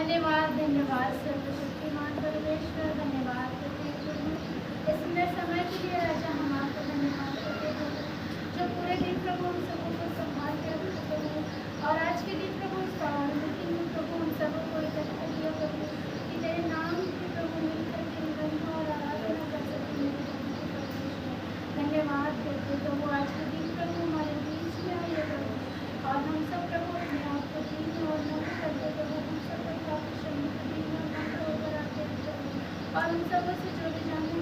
धन्यवाद धन्यवाद सर्वशक्तिमान परमेश्वर, धन्यवाद करते हैं प्रभु इस सुंदर समय के लिए। राजा हम आपको धन्यवाद करते हैं प्रभु, जो पूरे दिन प्रभु हम सबों को संभाल के रखते प्रभु, और आज के दिन प्रभु प्रभु हम सबों को इकट्ठा किया प्रभु, कि तेरे नाम के प्रभु मिलकर के महिमा और आराधना कर सकें। धन्यवाद करते प्रभु, आज के दिन प्रभु हमारे बीच में आइए प्रभु, और हम सब प्रभु अपने आप को दीन और नम्र करते प्रभु, हम सब आपके शरीर को दीन और नम्र होकर आते हैं प्रभु, और हम सब से जो भी जानने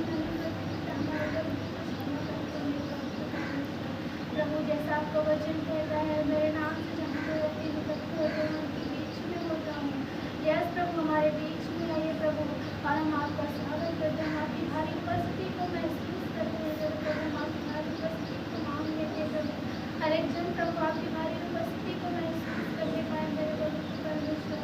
हमारे प्रभु, जैसा आपका वचन कहता है, मेरे नाम से जहाँ पे व्यक्ति इकट्ठे होते हैं उनके बीच में होता हूँ। यस प्रभु, हमारे बीच में आइए प्रभु, और हम आपका स्वागत करते हैं। आपकी भारी उपस्थिति को महसूस करते हैं प्रभु, हम आपकी भारी उपस्थिति को मांग लेते हैं प्रभु, हर एक जन प्रभु आपकी भारी उपस्थिति को महसूस करने पाए मेरे पवित्र परमेश्वर।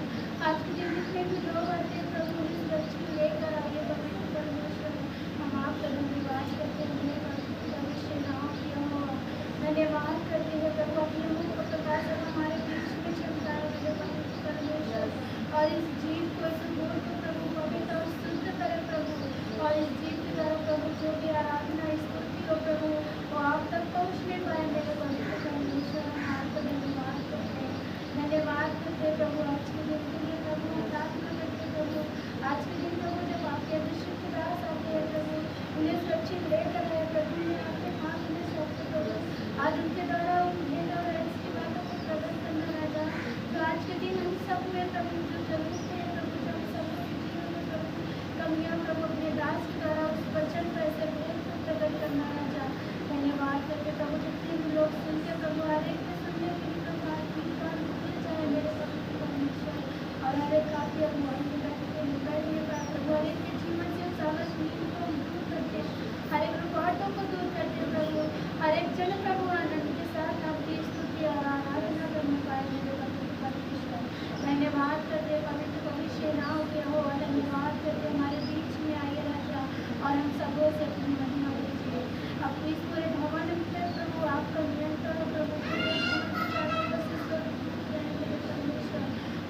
आज के दिन जितने भी लोग आते हैं प्रभु, इस बच्ची लेकर आइए पवित्र परमेश्वर, हम आपका धन्यवाद करते हैं मेरे पवित्र परमेश्वर नाम किया हो। धन्यवाद करते हैं प्रभु, अपने मुख का प्रकाश हमारे बीच में चलता है मेरे पवित्र परमेश्वर, और इस जीव को इस मूल को प्रभु पवित्र और शुद्ध करे प्रभु, और इस जीव के द्वारा प्रभु जो भी आराधना स्तुति हो प्रभु वो आप तक पहुँचने पाए मेरे पवित्र परमेश्वर। हम आपको धन्यवाद करते हैं, धन्यवाद करते हैं प्रभु आज के दिन के लिए प्रभु, हम प्रार्थना करते प्रभु आज के दिन प्रभु जब आपके अभिषेक के दास आते हैं प्रभु, उन्हें सुरक्षित लेकर आए प्रभु, उन्हें आपके हाथ में सौंपते प्रभु, आज उनके द्वारा उन्हें और इसकी बातों को प्रकट करना राजा, तो आज के दिन हम सब में प्रभु जो जरूरत है प्रभु, जो हम सब के जीवन में प्रभु कमियाँ प्रभु अपने दास के द्वारा उस वचन को ऐसे बोल कर प्रकट करना राजा। धन्यवाद करके प्रभु, जितने भी लोग सुनते प्रभु, हर एक के सुनने के लिए प्रभु आपकी बात मिल जाए मेरे पवित्र परमेश्वर, और हर एक काफी अगुवाई में बैठने पाए प्रभु, हर एक के जीवन से सारा नींद को दूर करके, हर एक रुकावटों को दूर करते प्रभु, हर एक जन प्रभु आनंद के साथ आपकी स्तुति और आराधना करने पाए मेरे पवित्र परमेश्वर। धन्यवाद करते पवित्र भविष्य नाम के हो, धन्यवाद करते हमारे बीच में आइए राजा, और हम सबों से अपनी महिमा लीजिए। अब इस पूरे भवन में प्रभु आपका नियंत्रण प्रभु,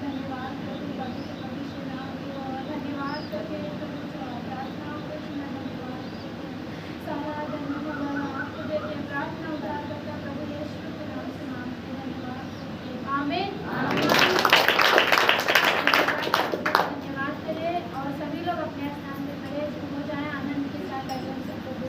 धन्यवाद करते पवित्र भविष्य नाम के हो, धन्यवाद करते प्रभु प्रार्थनाओं को सुना, धन्यवाद करते सारा धन्यवाद आपको देते हैं, प्रार्थना उतार करता प्रभु यीशु के नाम से मांगते हैं, धन्यवाद करते हैं, आमीन। धन्यवाद करें, और सभी लोग अपने स्थान पे खड़े हो जाएं, आनंद के साथ भजन से प्रभु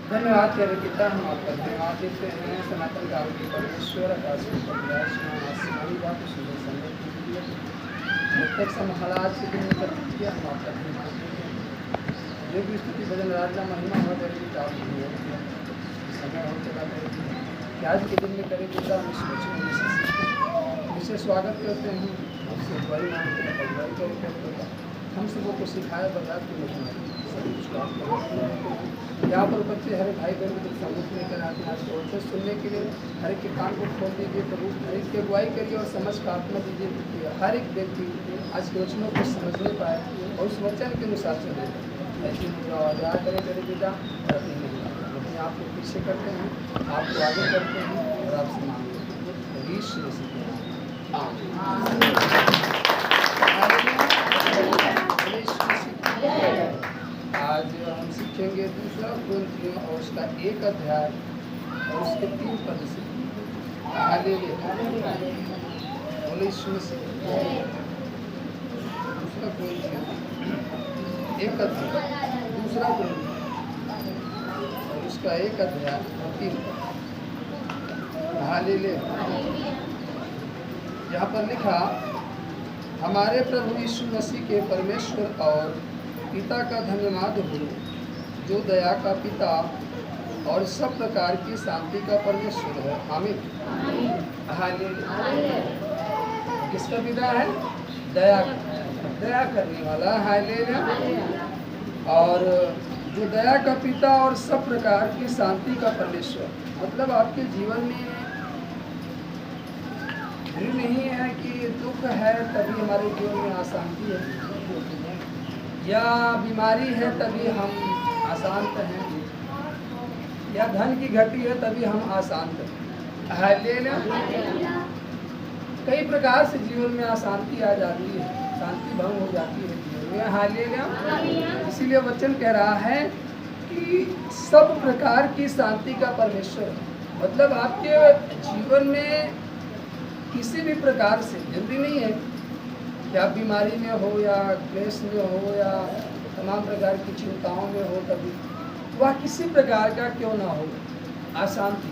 धन्यवाद तेरे पिता, हम आपका धन्यवाद देते हैं सनातन काल के परमेश्वर महाराज के दिन किया, हम आपका धन्यवाद देते हैं। जो भी स्तुति भजन आराधना महिमा हो तेरे पिता समय हो चला तेरे कि आज के दिन में तेरे पिता हम इस वचन में जिसे स्वागत करते हैं, आपसे बड़ी मांगते हैं, भगवान करके हम सबको को सिखाया बर्दाश्त नहीं यहाँ पर बच्चे हर भाई बहन को समझ लेकर आते हैं। आज और से सुनने के लिए हर एक के कान को खोल दीजिए प्रभु, हर एक की अगुवाई करिए और समझ का आत्मा दीजिए कि हर एक व्यक्ति आज के वचनों को समझने पाए और उस वचन के अनुसार चले। ऐसी मुद्रा करें तेरे पिता और अपने आप को पीछे करते हैं, आपको आगे करते हैं और आपसे मांगते हैं। आज हम सीखेंगे दूसरा कुरिन्थियों और उसका 1 अध्याय और उसके 3 पद से। दूसरा कुरिन्थियों 1 अध्याय, दूसरा कुरिन्थियों और उसका 1 अध्याय और 3 पद। हालेलुया। यहाँ पर लिखा, हमारे प्रभु यीशु मसीह के परमेश्वर और पिता का धन्यवाद हो, जो दया का पिता और सब प्रकार की शांति का परमेश्वर है। आमीन। हालेलुया। किसका पिता है? दया करने वाला। हालेलुया। और जो दया का पिता और सब प्रकार की शांति का परमेश्वर, मतलब आपके जीवन में नहीं है कि दुख है तभी हमारे जीवन में अशांति है, या बीमारी है तभी हम अशांत हैं, या धन की घटी है तभी हम अशांत हैं। हालेलुया। कई प्रकार से जीवन में अशांति आ जाती है, शांति भंग हो जाती है जीवन में। हालेलुया। इसीलिए वचन कह रहा है कि सब प्रकार की शांति का परमेश्वर, मतलब आपके जीवन में किसी भी प्रकार से जल्दी नहीं है कि आप बीमारी में हो या क्लेश में हो या तमाम प्रकार की चिंताओं में हो, तभी वह किसी प्रकार का क्यों ना हो अशांति,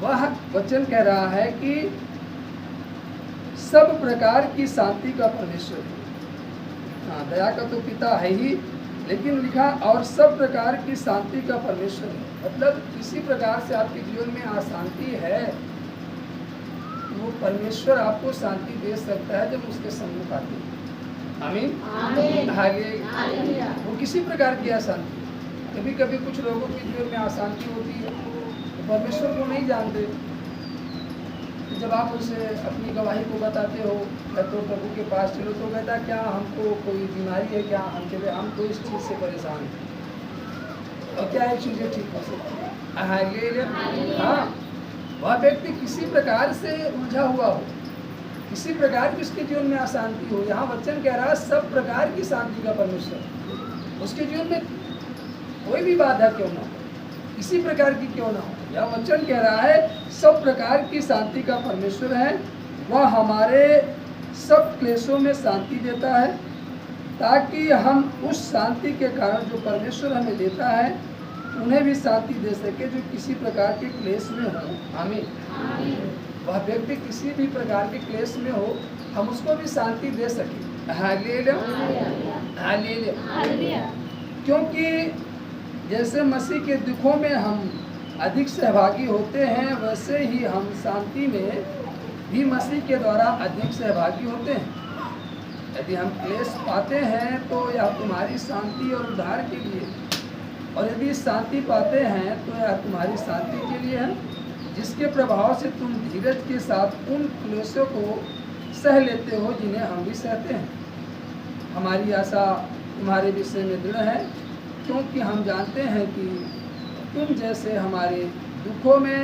वह वचन कह रहा है कि सब प्रकार की शांति का परमेश्वर है। हाँ, दया का तो पिता है ही, लेकिन लिखा और सब प्रकार की शांति का परमेश्वर है, मतलब किसी प्रकार से आपके जीवन में अशांति है, वो परमेश्वर आपको शांति दे सकता है जब उसके सम्मुख आते हैं। आमीन। हालेलुया। वो किसी प्रकार की अशांति, कभी कभी कुछ लोगों के जीवन में अशांति होती है तो परमेश्वर को नहीं जानते, जब आप उसे अपनी गवाही को बताते हो तो प्रभु के पास चलो, तो कहता क्या हमको कोई बीमारी है क्या, हम कहते हम तो इस चीज़ से परेशान हैं और क्या ये चीज़ें ठीक हो सकती है। हाँ, वह व्यक्ति किसी प्रकार से उलझा हुआ हो, किसी प्रकार की उसके जीवन में अशांति हो, यहाँ वचन कह रहा है सब प्रकार की शांति का परमेश्वर उसके जीवन में कोई भी बाधा क्यों ना हो, किसी प्रकार की क्यों ना हो, यह वचन कह रहा है सब प्रकार की शांति का परमेश्वर है। वह हमारे सब क्लेशों में शांति देता है ताकि हम उस शांति के कारण जो परमेश्वर हमें देता है उन्हें भी शांति दे सके जो किसी प्रकार के क्लेश में हो। आमीन। वह व्यक्ति किसी भी प्रकार के क्लेश में हो, हम उसको भी शांति दे सके। हालेलुया। क्योंकि जैसे मसीह के दुखों में हम अधिक सहभागी होते हैं, वैसे ही हम शांति में भी मसीह के द्वारा अधिक सहभागी होते हैं। यदि हम क्लेश पाते हैं तो यह तुम्हारी शांति और उद्धार के लिए, और यदि शांति पाते हैं तो यह तुम्हारी शांति के लिए है, जिसके प्रभाव से तुम धीरज के साथ उन क्लेशों को सह लेते हो जिन्हें हम भी सहते हैं। हमारी आशा तुम्हारे विषय में दृढ़ है, क्योंकि हम जानते हैं कि तुम जैसे हमारे दुखों में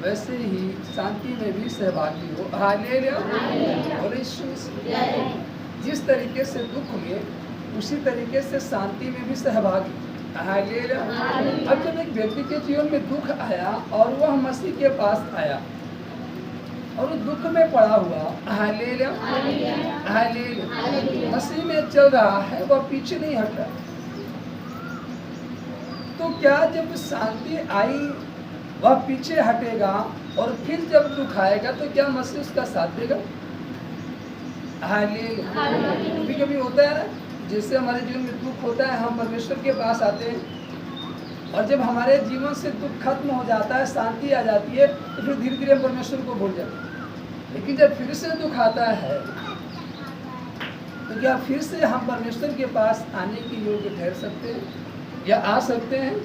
वैसे ही शांति में भी सहभागी हो। हालेलुया। जिस तरीके से दुख में उसी तरीके से शांति में भी सहभागी। हालेलुया। अब जब एक व्यक्ति के जीवन में दुख आया और वह मसीह के पास आया और वो दुख में पड़ा हुआ, हालेलुया हालेलुया, मसीह में चल रहा है, वह पीछे नहीं हट रहा, तो क्या जब शांति आई वह पीछे हटेगा और फिर जब दुख आएगा तो क्या मसीह उसका साथ देगा? हालेलुया। कभी कभी होता है ना, जैसे हमारे जीवन में दुख होता है, हम परमेश्वर के पास आते हैं और जब हमारे जीवन से दुख खत्म हो जाता है, शांति आ जाती है, तो फिर धीरे धीरे हम परमेश्वर को भूल जाते हैं। लेकिन जब फिर से दुख आता है तो क्या फिर से हम परमेश्वर के पास आने के योग्य ठहर सकते हैं या आ सकते हैं?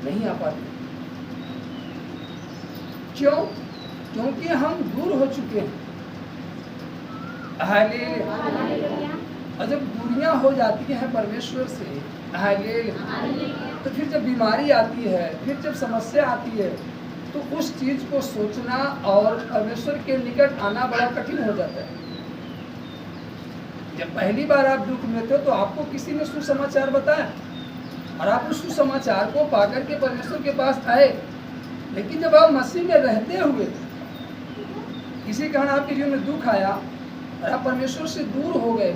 नहीं आ पाते। क्यों? क्योंकि हम दूर हो चुके हैं। हालेलुया। और जब दूरियां हो जाती हैं परमेश्वर से, हालेलुया, तो फिर जब बीमारी आती है, फिर जब समस्या आती है, तो उस चीज को सोचना और परमेश्वर के निकट आना बड़ा कठिन हो जाता है। जब पहली बार आप दुख में थे तो आपको किसी ने सुसमाचार बताया और आप उस सुसमाचार को पाकर के परमेश्वर के पास आए, लेकिन जब आप मसीह में रहते हुए किसी कारण आपके जीवन में दुख आया और आप परमेश्वर से दूर हो गए,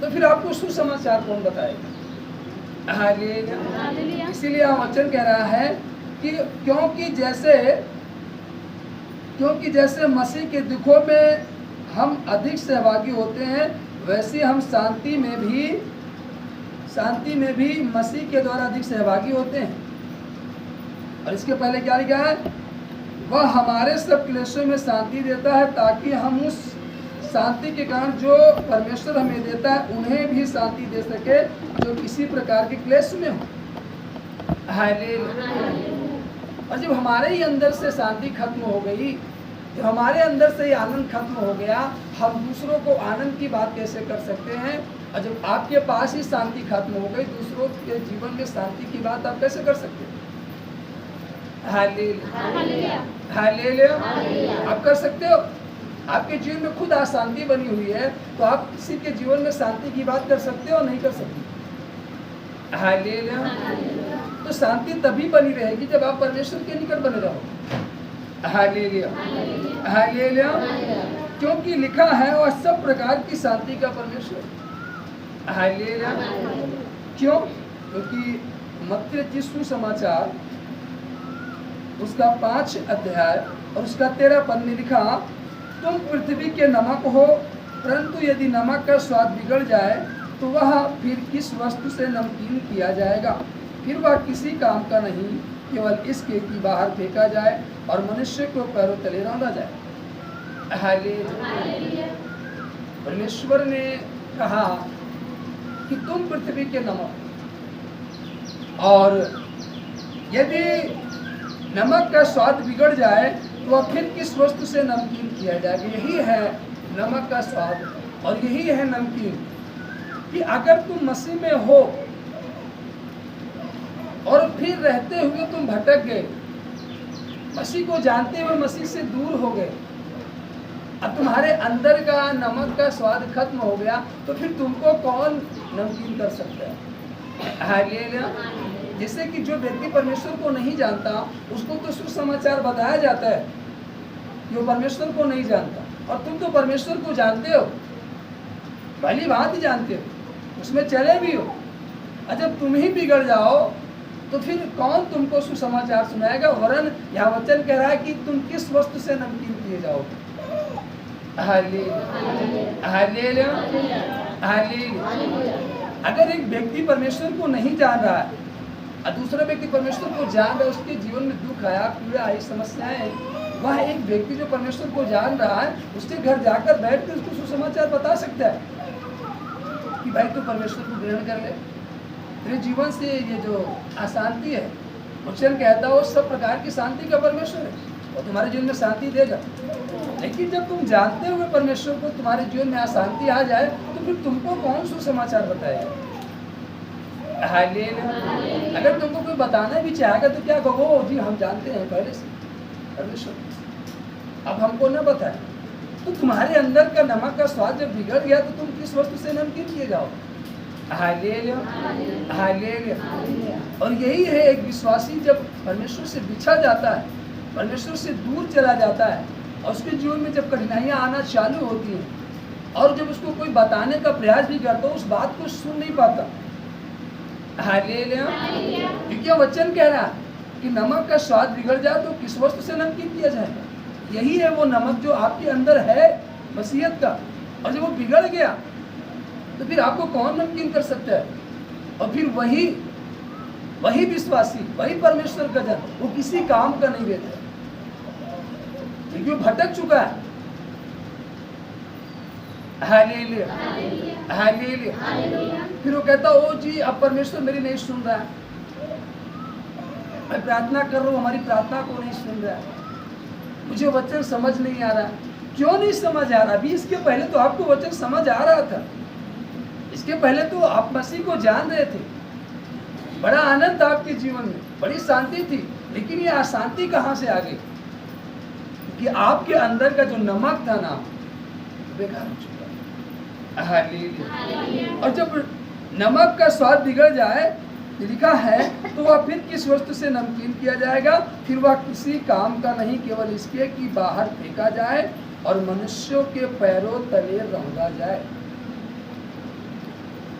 तो फिर आपको सुसमाचार कौन बताएगा? हालेलुया। इसीलिए हम वचन कह रहा है कि क्योंकि जैसे मसीह के दुखों में हम अधिक सहभागी होते हैं, वैसे हम शांति में भी मसीह के द्वारा अधिक सहभागी होते हैं। और इसके पहले क्या लिखा है? वह हमारे सब क्लेशों में शांति देता है ताकि हम उस शांति के कारण जो परमेश्वर हमें देता है उन्हें भी शांति दे सके जो किसी प्रकार के क्लेश में हो। हालेलुया। और जब हमारे ही अंदर से शांति खत्म हो गई, जब हमारे अंदर से ही आनंद खत्म हो गया, हम दूसरों को आनंद की बात कैसे कर सकते हैं? और जब आपके पास ही शांति खत्म हो गई, दूसरों के जीवन में शांति की बात आप कैसे कर सकते हैं? Hallelujah hallelujah. आप कर सकते हो? आपके जीवन में खुद अशांति बनी हुई है, तो आप किसी के जीवन में शांति की बात कर सकते हो? नहीं कर सकते। हालेलुया। तो शांति तभी बनी रहेगी जब आप परमेश्वर के निकट बने रहो। Hallelujah hallelujah. क्योंकि लिखा है वह सब प्रकार की शांति का परमेश्वर। हालेलुया। क्यों? क्योंकि मत्ती यीशु समाचार उसका 5 अध्याय और उसका 13 पद में लिखा, तुम पृथ्वी के नमक हो, परंतु यदि नमक का स्वाद बिगड़ जाए तो वह फिर किस वस्तु से नमकीन किया जाएगा? फिर वह किसी काम का नहीं, केवल इसके कि बाहर फेंका जाए और मनुष्य को पैरों तले रौंदा जाए। हालेलुया। परमेश्वर ने कहा कि तुम पृथ्वी के नमक, और यदि नमक का स्वाद बिगड़ जाए तो वह फिर किस वस्तु से नमकीन किया जाएगा। यही है नमक का स्वाद और यही है नमकीन कि अगर तुम मसीह में हो और फिर रहते हुए तुम भटक गए, मसीह को जानते हुए मसीह से दूर हो गए, अब तुम्हारे अंदर का नमक का स्वाद खत्म हो गया, तो फिर तुमको कौन नमकीन कर सकता है। हालेलुया। जैसे कि जो व्यक्ति परमेश्वर को नहीं जानता उसको तो सुसमाचार बताया जाता है कि वो परमेश्वर को नहीं जानता, और तुम तो परमेश्वर को जानते हो, भली भांति जानते हो, उसमें चले भी हो। और जब तुम ही बिगड़ जाओ तो फिर कौन तुमको सुसमाचार सुनाएगा। वरन यह वचन कह रहा है कि तुम किस वस्तु से नमकीन किए जाओगे। Hallelujah, hallelujah, hallelujah. अगर एक व्यक्ति परमेश्वर को नहीं जान रहा है और दूसरा व्यक्ति परमेश्वर को जान रहा है, उसके जीवन में दुख आया, पीड़ा आई, समस्याएं, वह एक व्यक्ति जो परमेश्वर को जान रहा है उसके घर जाकर बैठ कर उसको सुसमाचार बता सकता है कि भाई तू परमेश्वर को ग्रहण कर ले, तेरे जीवन से ये जो अशांति है, वचन कहता है वो सब प्रकार की शांति का परमेश्वर है और तुम्हारे जीवन में शांति देगा। लेकिन जब तुम जानते हुए परमेश्वर को तुम्हारे जीवन में अशांति आ जाए तो फिर तुमको कौन सुसमाचार बताएगा। हालेलुया। अगर तुमको कोई बताना भी चाहेगा तो क्या कहो, जी हम जानते हैं पहले से परमेश्वर, अब हमको न बताए। तो तुम्हारे अंदर का नमक का स्वाद जब बिगड़ गया तो तुम किस वस्तु से नमकीन किए जाओ। Hallelujah, hallelujah. और यही है एक विश्वासी जब परमेश्वर से बिछड़ जाता है, परमेश्वर से दूर चला जाता है और उसके जीवन में जब कठिनाइयाँ आना चालू होती हैं और जब उसको कोई बताने का प्रयास भी करता उस बात को सुन नहीं पाता। हालेलुया। क्योंकि वचन कह रहा है कि नमक का स्वाद बिगड़ जाए तो किस वस्तु से नमकीन किया जाएगा। यही है वो नमक जो आपके अंदर है मसीहत का, और जब वो बिगड़ गया तो फिर आपको कौन नमकीन कर सकता है। और फिर वही विश्वासी, वही परमेश्वर का जन, वो किसी काम का नहीं रहता क्योंकि वो भटक चुका है। Hallelujah, hallelujah. फिर वो कहता ओ जी अब परमेश्वर मेरी नहीं सुन रहा है, मैं प्रार्थना कर रहा हूँ हमारी प्रार्थना को नहीं सुन रहा है, मुझे वचन समझ नहीं आ रहा। क्यों नहीं समझ आ रहा? अभी इसके पहले तो आपको वचन समझ आ रहा था, इसके पहले तो आप मसीह को जान रहे थे, बड़ा आनंद था आपके जीवन में, बड़ी शांति थी। लेकिन ये अशांति कहाँ से आ गई? कि आपके अंदर का जो नमक था ना बेकार हो चुका। हालेलुया। और जब नमक का स्वाद बिगड़ जाए, लिखा है, तो वह फिर किस वस्तु से नमकीन किया जाएगा? फिर वह किसी काम का नहीं, केवल इसके कि बाहर फेंका जाए और मनुष्यों के पैरों तले रौंदा जाए।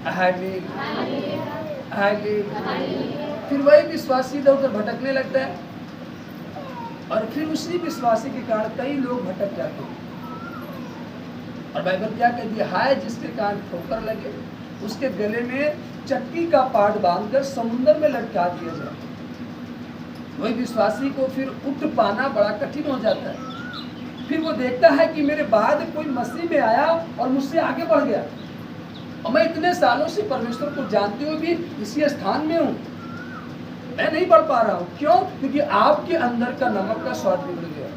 Hallelujah, hallelujah. फिर वही विश्वासी इधर उधर भटकने लगता है और फिर उसी विश्वासी के कारण कई लोग भटक जाते हैं। और बाइबल क्या कहती है? हाय जिसके कान ठोकर लगे उसके गले में चक्की का पाट बांधकर समुद्र में लटका दिया जाए। वही विश्वासी को फिर उठ पाना बड़ा कठिन हो जाता है। फिर वो देखता है कि मेरे बाद कोई मसीह में आया और मुझसे आगे बढ़ गया, और मैं इतने सालों से परमेश्वर को जानते हुए भी इसी स्थान में हूँ, मैं नहीं बढ़ पा रहा हूँ। क्यों? क्योंकि आपके अंदर का नमक का स्वाद बिगड़ गया।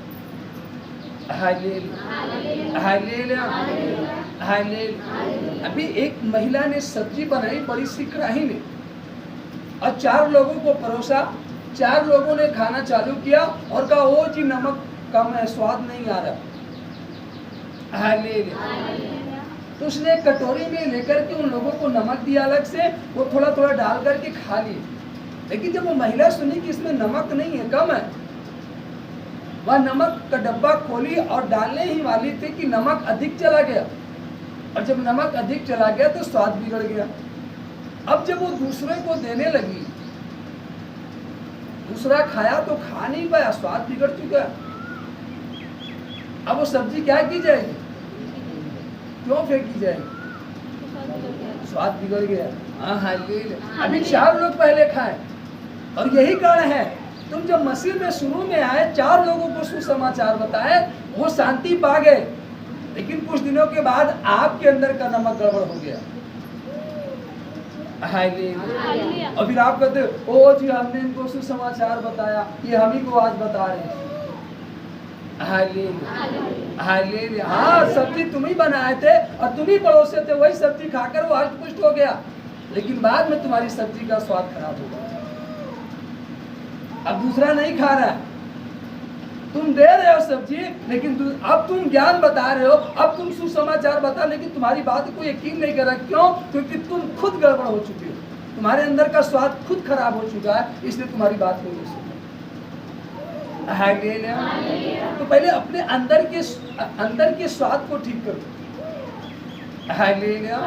Hallelujah, hallelujah, hallelujah. अभी एक महिला ने सब्जी बनाई बड़ी सी कढ़ाई में और 4 लोगों को परोसा। 4 लोगों ने खाना चालू किया और कहा ओ जी नमक कम है, स्वाद नहीं आ रहा। हालेलुया। तो उसने एक कटोरी में लेकर के उन लोगों को नमक दिया अलग से, वो थोड़ा थोड़ा डाल करके खा लिए। लेकिन जब वो महिला सुनी कि इसमें नमक नहीं है, कम है, वह नमक का डब्बा खोली और डालने ही वाली थी कि नमक अधिक चला गया। और जब नमक अधिक चला गया तो स्वाद बिगड़ गया। अब जब वो दूसरे को देने लगी, दूसरा खाया तो खा नहीं पाया, स्वाद बिगड़ चुका। अब वो सब्जी क्या की जाएगी? क्यों फेंकी जाएगी? स्वाद बिगड़ गया। हाँ हालेलुया। अभी 4 लोग पहले खाए, और यही कारण है तुम जब मसीह में शुरू में आए, 4 लोगों को सुसमाचार बताए, वो शांति पा गए। लेकिन कुछ दिनों के बाद आपके अंदर का नमक गड़बड़ हो गया। हालेलुया। और फिर आप कहते हो ओ जी हमने इनको सुसमाचार बताया, ये हम ही को आज बता रहे हैं। Hallelujah, hallelujah. हाँ, सब्जी तुम ही बनाए थे और तुम ही पड़ोसे थे, वही सब्जी खाकर वो हष्ट पुष्ट हो गया, लेकिन बाद में तुम्हारी सब्जी का स्वाद खराब हो गया। अब दूसरा नहीं खा रहा है, तुम दे रहे हो सब्जी, लेकिन अब तुम ज्ञान बता रहे हो, अब तुम सुसमाचार बता, लेकिन तुम्हारी बात को यकीन नहीं कर रहा। क्यों? क्योंकि तुम खुद गड़बड़ हो चुके हो, तुम्हारे अंदर का स्वाद खुद खराब हो चुका है, इसलिए तुम्हारी बात को नहीं सुन। हालेलुया। तो पहले अपने अंदर के स्वाद को ठीक करो। हालेलुया।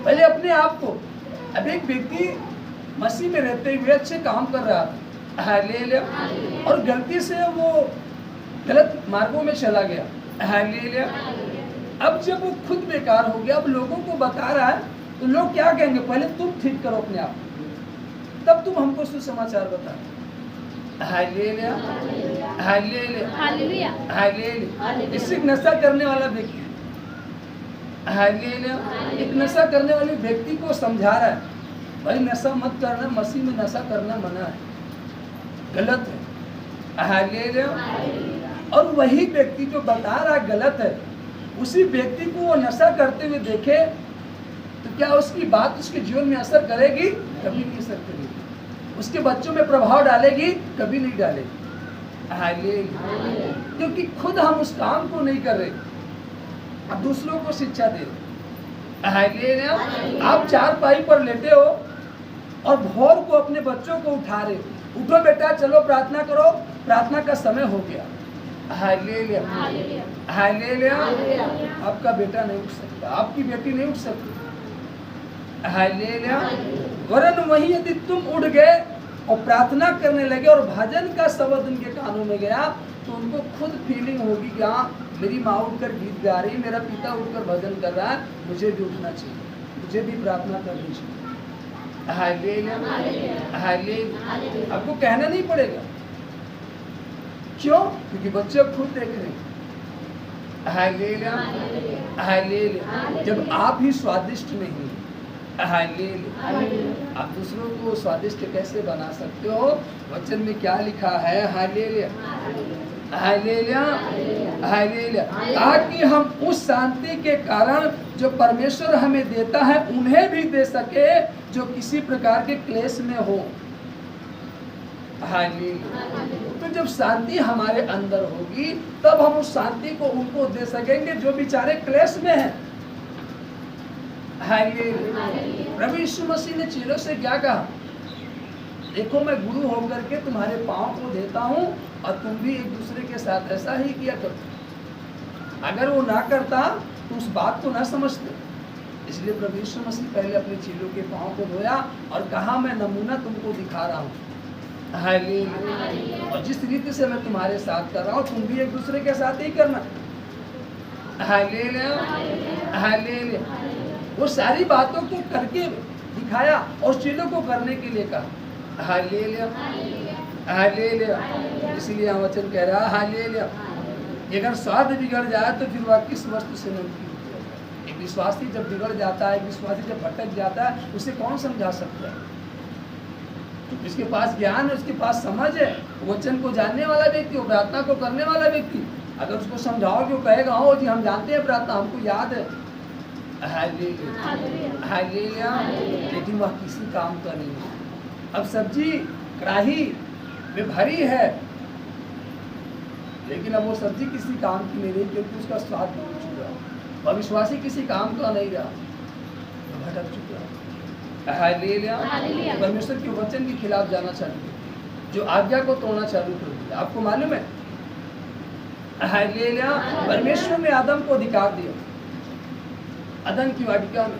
पहले अपने आप को। अब एक व्यक्ति मसीह में रहते हुए अच्छे काम कर रहा था, हालेलुया, और गलती से वो गलत मार्गों में चला गया, हालेलुया। अब जब वो खुद बेकार हो गया, अब लोगों को बता रहा है, तो लोग क्या कहेंगे? पहले तुम ठीक करो अपने आप, तब तुम हमको सुसमाचार बता। Hallelujah, hallelujah, hallelujah, hallelujah. इससे नशा करने वाला व्यक्ति, हालेलुया, एक नशा करने वाले व्यक्ति को समझा रहा है, भाई नशा मत करना, मसीह में नशा करना मना है, गलत है, हालेलुया। और वही व्यक्ति जो बता रहा गलत है, उसी व्यक्ति को वो नशा करते हुए देखे तो क्या उसकी बात उसके जीवन में असर करेगी? कभी नहीं असर करेगी। उसके बच्चों में प्रभाव डालेगी? कभी नहीं डालेगी, हालेलुया। क्योंकि खुद हम उस काम को नहीं कर रहे, अब दूसरों को शिक्षा दे रहे, हालेलुया। आप चारपाई पर लेटे हो और भोर को अपने बच्चों को उठा रहे हो, उठो बेटा चलो प्रार्थना करो, प्रार्थना का समय हो गया, हालेलुया, हालेलुया। आपका बेटा नहीं उठ सकता, आपकी बेटी नहीं उठ सकती, हालेलुया। वरन वहीं यदि तुम उठ गए और प्रार्थना करने लगे और भजन का शब्द उनके कानों में गया, तो उनको खुद फीलिंग होगी कि हाँ, मेरी माँ उठकर गीत गा रही, मेरा पिता उठकर भजन कर रहा है, मुझे भी उठना चाहिए, मुझे भी प्रार्थना करनी चाहिए, हालेलुया, हालेलुया। आपको कहना नहीं पड़ेगा। क्यों? क्योंकि बच्चे खुद देख रहे हैं, हालेलुया, हालेलुया। जब आप ही स्वादिष्ट नहीं, हालेलुया, आप दूसरों को स्वादिष्ट कैसे बना सकते हो? वचन में क्या लिखा है? Hallelujah, hallelujah, hallelujah. ताकि हम उस शांति के कारण जो परमेश्वर हमें देता है उन्हें भी दे सके जो किसी प्रकार के क्लेश में हो, हालेलुया। तो जब शांति हमारे अंदर होगी तब हम उस शांति को उनको दे सकेंगे जो बेचारे क्लेश में हैं, हालेलुया। प्रभु यीशु मसीह ने चेलों से क्या कहा? देखो मैं गुरु होकर के तुम्हारे पाँव को देता हूँ और तुम भी एक दूसरे के साथ ऐसा ही किया करो। अगर वो ना करता तो उस बात को ना समझते, इसलिए प्रभु यीशु मसीह पहले अपने चेलों के पाँव को धोया और कहा मैं नमूना तुमको दिखा रहा हूँ, हालेलुया। और जिस रीति से मैं तुम्हारे साथ कर रहा हूँ तुम भी एक दूसरे के साथ ही करना, हालेलुया, हालेलुया। वो सारी बातों को करके दिखाया और चेलों को करने के लिए कहा, हालेलुया, हालेलुया। इसीलिए यहाँ वचन कह रहा है, हालेलुया। अगर स्वाद बिगड़ जाए तो फिर वह किस वस्तु से नमकीन? एक विश्वासी जब बिगड़ जाता है, एक विश्वासी जब भटक जाता है, उसे कौन समझा सकता है? जिसके पास ज्ञान है, उसके पास समझ है, वचन को जानने वाला व्यक्ति, वो प्रार्थना को करने वाला व्यक्ति, अगर उसको समझाओगे वो कहेगा हो जी हम जानते हैं प्रार्थना, हमको याद है, हालेलुया, हालेलुया। लेकिन वह किसी काम का नहीं है। अब सब्जी कढ़ाई में भरी है, लेकिन अब वो सब्जी किसी काम की नहीं रही क्योंकि उसका स्वाद भूल चुका है। और विश्वासी किसी काम का नहीं रहा, भटक चुका है, हालेलुया। परमेश्वर के वचन के खिलाफ जाना चालू कर, जो आज्ञा को तोड़ना चालू कर दिया। आपको मालूम है, हालेलुया, परमेश्वर ने आदम को अधिकार दिया, अदन की वाटिका में,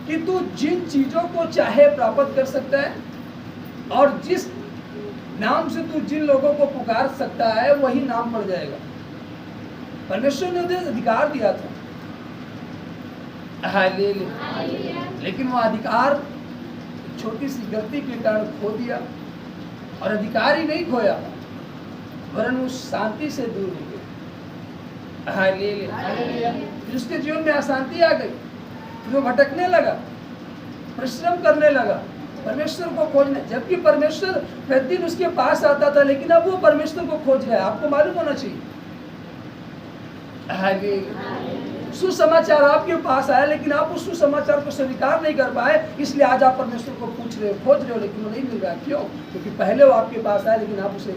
कि तू जिन चीजों को चाहे प्राप्त कर सकता है और जिस नाम से तू जिन लोगों को पुकार सकता है वही नाम पड़ जाएगा। परमेश्वर ने उन्हें अधिकार दिया था, हालेलुया। लेकिन वो अधिकार छोटी सी गलती के कारण खो दिया, और अधिकार ही नहीं खोया वरन उस शांति से दूर हो गए, हालेलुया। उसके जीवन में अशांति आ गई, जो भटकने लगा, परिश्रम करने लगा परमेश्वर को खोजने, जबकि परमेश्वर प्रतिदिन उसके पास आता था, लेकिन अब वो परमेश्वर को खोज रहा है। आपको मालूम होना चाहिए, हालेलुया। सुसमाचार आपके पास आया, लेकिन आप उस सुसमाचार को स्वीकार नहीं कर पाए, इसलिए आज आप परमेश्वर को पूछ रहे हो, खोज रहे हो, लेकिन वो नहीं मिल रहा। क्यों? क्योंकि पहले वो आपके पास आया, लेकिन आप उसे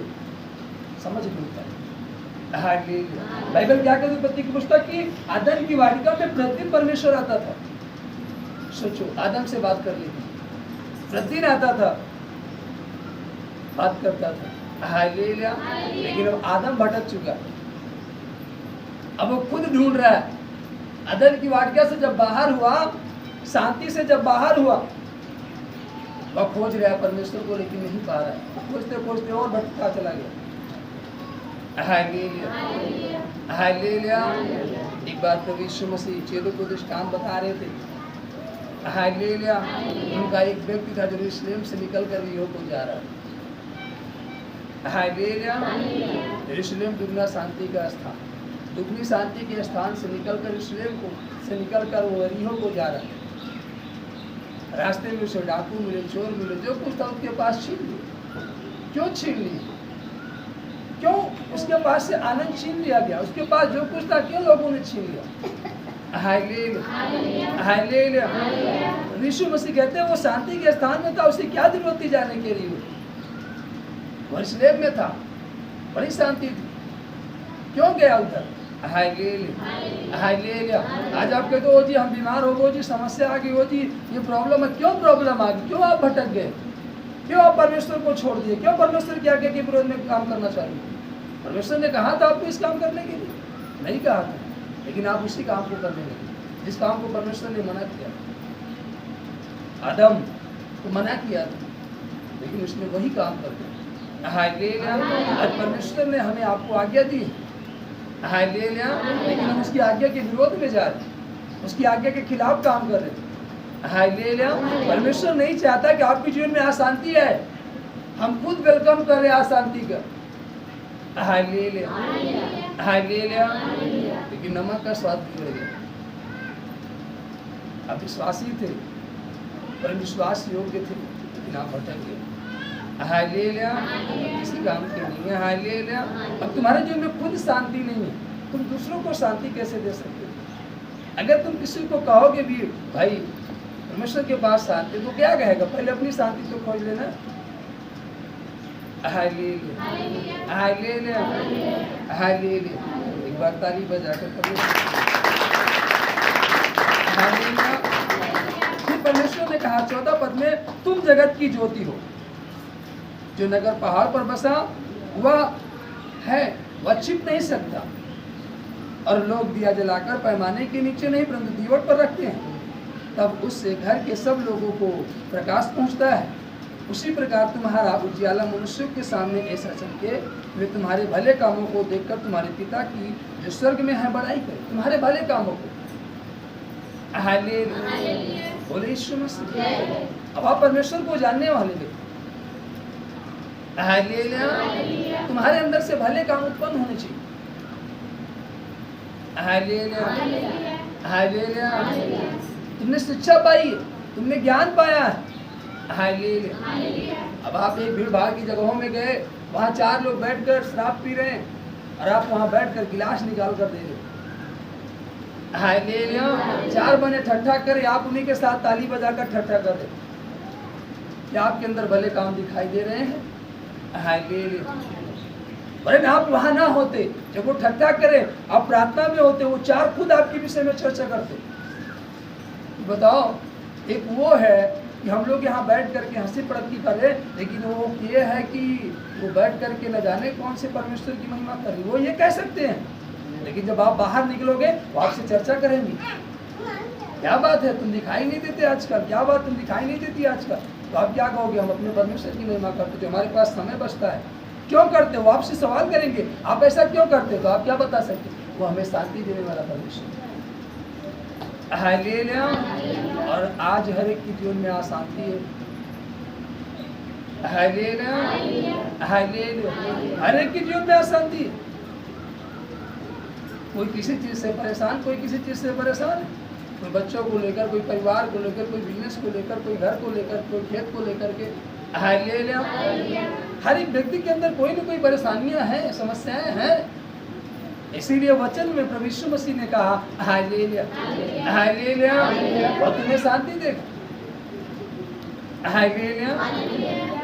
समझ नहीं पाए। हालेलुया। बाइबल क्या कहती है उत्पत्ति की पुस्तक की, आदम की वाटिका में प्रतिदिन परमेश्वर आता था। सोचो, आदम से बात कर लेती, प्रतिदिन आता था, बात करता था। हालेलुया। लेकिन अब आदम भटक चुका, अब वो खुद ढूंढ रहा है। अदन की वाटिका से जब बाहर हुआ, शांति से जब बाहर हुआ, वह खोज रहा है परमेश्वर को, लेकिन नहीं पा रहा है। खोजते खोजते और भटकता चला गया। Hallelujah, hallelujah. एक बार प्रभु यीशु मसीह चेलों को दृष्टांत बता रहे थे। हालेलुया। उनका एक व्यक्ति था जो यरूशलेम से निकल कर यरीहो को जा रहा था। हालेलुया। यरूशलेम दुगना शांति का स्थान, दुगनी शांति के स्थान से निकलकर यरूशलेम को से निकलकर वो यरीहो को जा रहा था। रास्ते में उसे डाकू मिले, चोर मिले, जो कुछ था उसके पास छीन लिया। क्यों छीन लिया? क्यों उसके पास से आनंद छीन लिया गया? उसके पास जो कुछ था, क्यों लोगों ने छीन लिया? Hallelujah, hallelujah. यीशु मसीह कहते हैं वो शांति के स्थान में था, उसे क्या जरूरत थी जाने के लिए? वो यरूशलेम में था, बड़ी शांति थी, क्यों गया उधर? Hallelujah, hallelujah. आज आप कहते हो जी हम बीमार हो गए, जी समस्या आ गई, हो जी ये प्रॉब्लम है। क्यों प्रॉब्लम आ गई? क्यों आप भटक गए? क्यों आप परमेश्वर को छोड़ दिए? क्यों परमेश्वर के आगे के विरोध में काम करना चाहिए? परमेश्वर ने कहा था आपको इस काम करने के लिए? नहीं कहा था, लेकिन आप उसी काम को करने लगे जिस काम को परमेश्वर ने मना किया। आदम को मना किया था, लेकिन उसने वही काम कर दिया। हालेलुया। आज परमेश्वर ने हमें आपको आज्ञा दी, हालेलुया, लेकिन हम उसकी आज्ञा के विरोध में जा रहे, उसकी आज्ञा के खिलाफ काम कर रहे। हालेलुया। परमेश्वर नहीं चाहता कि आपके जीवन में अशांति है, हम खुद वेलकम कर रहे हैं अशांति का। Hallelujah, hallelujah. लेकिन नमक का स्वाद बिगड़ गया। आप विश्वासी थे, पर विश्वास योग्य थे, लेकिन आप भटक गए। हालेलुया। किसी काम के नहीं है। हालेलुया। अब तुम्हारे जीवन में खुद शांति नहीं है, तुम दूसरों को शांति कैसे दे सकते हो? अगर तुम किसी को कहोगे भी भाई परमेश्वर के पास शांति, तो क्या कहेगा? पहले अपनी शांति तो खोज लेना। Hallelujah, hallelujah, hallelujah. एक बार ताली बजाकर हालेलुया। फिर परमेश्वर ने कहा 14 पद में, तुम जगत की ज्योति हो। जो नगर पहाड़ पर बसा वह है, वह छिप नहीं सकता, और लोग दिया जलाकर पैमाने के नीचे नहीं परंतु दीवट पर रखते हैं, तब उससे घर के सब लोगों को प्रकाश पहुंचता है। उसी प्रकार तुम्हारा उजियाला मनुष्यों के सामने ऐसा चमके, वे तुम्हारे भले कामों को देखकर तुम्हारे पिता की जो स्वर्ग में है बड़ाई करे। तुम्हारे भले कामों को। हालेलुया, बोले यीशु मसीह। अब आप परमेश्वर को जानने वाले थे। हालेलुया। तुम्हारे अंदर से भले काम उत्पन्न होने चाहिए। Hallelujah, hallelujah. तुमने शिक्षा पाई है, तुमने ज्ञान पाया है। हालेलुया। अब आप एक भीड़ भाड़ की जगहों में गए, वहाँ 4 लोग बैठकर शराब पी रहे हैं, और आप वहाँ बैठकर गिलास निकाल कर दे रहे हो। हालेलुया। 4 बने ठट्ठा करे, आप उन्हीं के साथ ताली बजाकर ठट्ठा कर रहे। क्या आपके अंदर भले काम दिखाई दे रहे हैं? हालेलुया। अरे आप वहाँ ना होते, जब वो ठट्ठा करे, आप प्रार्थना में होते, वो 4 खुद आपके विषय में चर्चा करते। बताओ, एक वो है कि हम लोग यहाँ बैठ करके हंसी पड़की करें, लेकिन वो ये है कि वो बैठ करके न जाने कौन से परमेश्वर की महिमा करें, वो ये कह सकते हैं, लेकिन जब आप बाहर निकलोगे वो आपसे चर्चा करेंगे। क्या बात है, तुम दिखाई नहीं देते आजकल, क्या बात तुम दिखाई नहीं देती आजकल, तो आप क्या कहोगे? हम अपने परमेश्वर की महिमा करते, जो हमारे पास समय बचता है। क्यों करते हो? आपसे सवाल करेंगे, आप ऐसा क्यों करते हो? तो आप क्या बता सकते? वो हमें शांति देने वाला परमेश्वर। हालेलुया। और आज हर एक के जीवन में अशांति है। Hallelujah, hallelujah. हर एक के जीवन में अशांति है। कोई किसी चीज से परेशान, कोई किसी चीज से परेशान है। कोई बच्चों को लेकर, कोई परिवार को लेकर, कोई बिजनेस को लेकर, कोई घर को लेकर, कोई खेत को लेकर के। हालेलुया। हर एक व्यक्ति के अंदर कोई न कोई परेशानियां हैं, समस्याएं हैं। इसीलिए वचन में प्रभु यीशु मसीह ने कहा हालेलुया, हालेलुया, और तुम्हें शांति देगा। हालेलुया।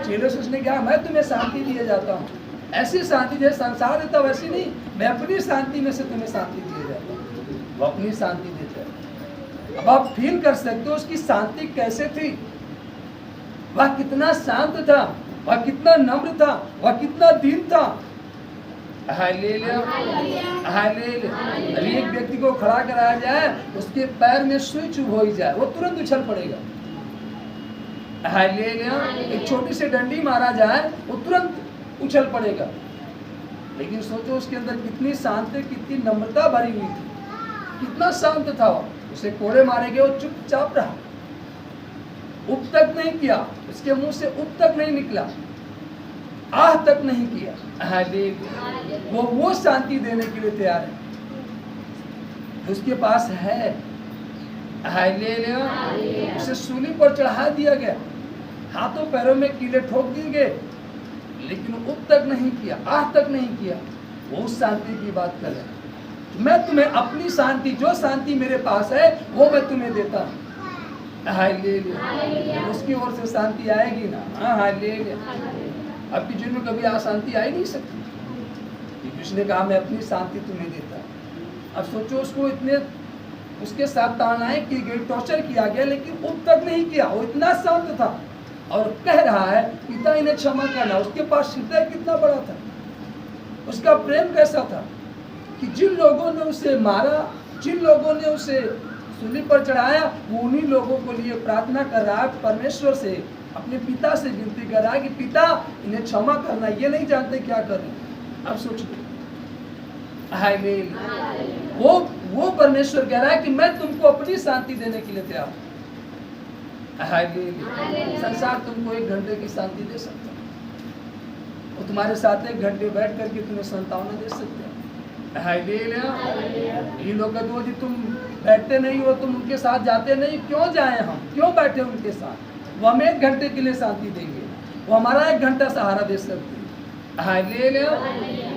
चेलों से उसने कहा मैं तुम्हें शांति दिए जाता हूँ, ऐसी शांति जैसे संसार देता वैसी नहीं, मैं अपनी शांति में से तुम्हें शांति दिए जाता हूँ। वो अपनी शांति देता है। अब आप फील कर सकते हो उसकी शांति कैसे थी। वह कितना शांत था, वह कितना नम्र था, वह कितना दीन था। Hallelujah, hallelujah. अभी एक व्यक्ति को खड़ा कराया जाए, उसके पैर में सुई चुभ हो ही जाए, वो तुरंत उछल पड़ेगा। हालेलुया। एक छोटी सी डंडी मारा जाए, वो तुरंत उछल पड़ेगा। लेकिन सोचो उसके अंदर कितनी शांति, कितनी नम्रता भरी हुई थी, कितना शांत था वो। उसे कोड़े मारे गए, वो चुपचाप रहा, उप तक नहीं किया, उसके मुंह से उप तक नहीं निकला, आह तक नहीं किया। हालेलुया। वो शांति देने के लिए तैयार है, उसके पास है। हालेलुया। उसे सूली पर चढ़ा दिया गया, हाथों पैरों में कीले ठोक दिए गए, लेकिन उप तक नहीं किया, आह तक नहीं किया। वो उस शांति की बात कर रहे हैं। मैं तुम्हें अपनी शांति, जो शांति मेरे पास है वो मैं तुम्हें देता हूँ। हालेलुया। उसकी ओर से शांति आएगी ना। हालेलुया। आपके जीवन में कभी अशांति आ ही नहीं सकती। उसने कहा मैं अपनी शांति तुम्हें देता हूँ। अब सोचो उसको इतने उसके साथ ताड़नाएं की गई, टॉर्चर किया गया, लेकिन उप तक नहीं किया। वो इतना शांत था और कह रहा है पिता इन्हें क्षमा करना। उसके पास हृदय कितना बड़ा था, उसका प्रेम कैसा था कि जिन लोगों ने उसे मारा, जिन लोगों ने उसे सूली पर चढ़ाया, वो उन्हीं लोगों को लिए प्रार्थना कर रहा है, परमेश्वर से, अपने पिता से विनती कर रहा है कि पिता इन्हें क्षमा करना, ये नहीं जानते क्या कर रहे हैं। अब सोचिए, वो परमेश्वर कह रहा है कि मैं तुमको अपनी शांति देने के लिए तैयार हूं। संसार तुमको 1 घंटे की शांति दे सकता है, वो तुम्हारे साथ 1 घंटे बैठ करके तुम्हें सांत्वना दे सकते हैं। ये लोग कहते हो जी तुम बैठते नहीं हो, तुम उनके साथ जाते नहीं, क्यों जाएं हम, क्यों बैठे उनके साथ। वो हमें 1 घंटे के लिए शांति देंगे, वो हमारा 1 घंटा सहारा दे सकते हैं।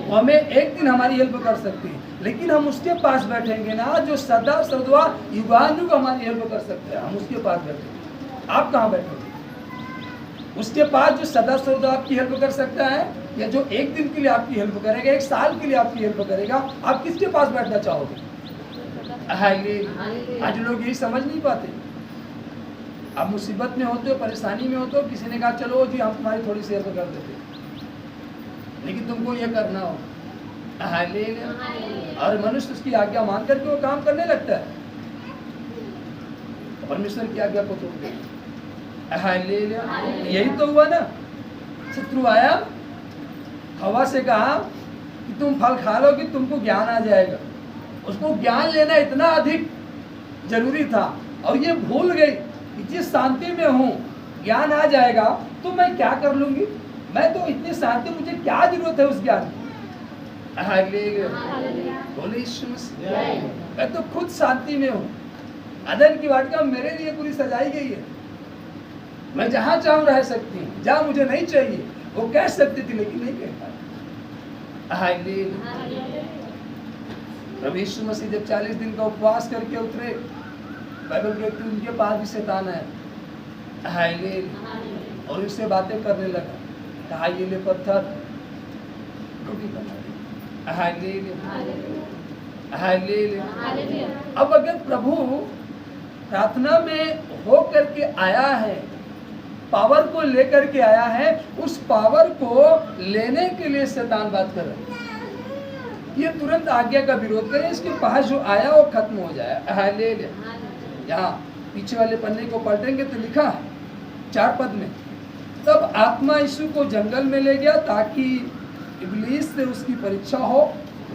वो हमें 1 दिन हमारी हेल्प कर सकते हैं, लेकिन हम उसके पास बैठेंगे ना जो सदा सर्वदा युगानुग हमारी हेल्प कर सकते हैं, हम उसके पास बैठेंगे। आप कहाँ बैठोगे? उसके पास जो सदा सर्वदा आपकी हेल्प कर सकता है, या जो 1 दिन के लिए आपकी हेल्प करेगा, 1 साल के लिए आपकी हेल्प करेगा, आप किसके पास बैठना चाहोगे? आज लोग यही समझ नहीं पाते। आप मुसीबत में होते हो, परेशानी में होते हो, किसी ने कहा चलो जी हम तुम्हारी थोड़ी सी हेल्प कर देते, लेकिन तुमको ये करना हो। और मनुष्य उसकी आज्ञा मान करके वो काम करने लगता है, परमेश्वर की आज्ञा को तोड़ देता। यही तो हुआ ना। शत्रु आया, हवा से कहा कि तुम फल खा लो कि तुमको ज्ञान आ जाएगा। उसको ज्ञान लेना इतना अधिक जरूरी था, और ये भूल गई कि जिस शांति में हूँ ज्ञान आ जाएगा तो मैं क्या कर लूंगी, मैं तो इतनी शांति, मुझे क्या जरूरत है उस ज्ञान की। बोले मैं तो खुद शांति में हूँ, अदन की वाटिका मेरे लिए पूरी सजाई गई है, मैं जहाँ चाहूँ रह सकती हूँ, जहाँ मुझे नहीं चाहिए वो कह सकती थी, लेकिन नहीं कह पाई। प्रभु यीशु मसीह जब 40 दिन का उपवास करके उतरे, बाइबल कहती है उनके पास भी शैतान है, और उससे बातें करने लगा, कहा ये ले पत्थर रोटी बना दे। अब अगर प्रभु प्रार्थना में हो करके आया है, पावर को लेकर के आया है, उस पावर को लेने के लिए शैतान बात कर रहा है, ये तुरंत आज्ञा का विरोध करे, इसके पास जो आया वो खत्म हो जाए। यहाँ पीछे वाले पन्ने को पलटेंगे तो लिखा है 4 पद में, तब आत्मा यीशु को जंगल में ले गया ताकि इब्लीस से उसकी परीक्षा हो।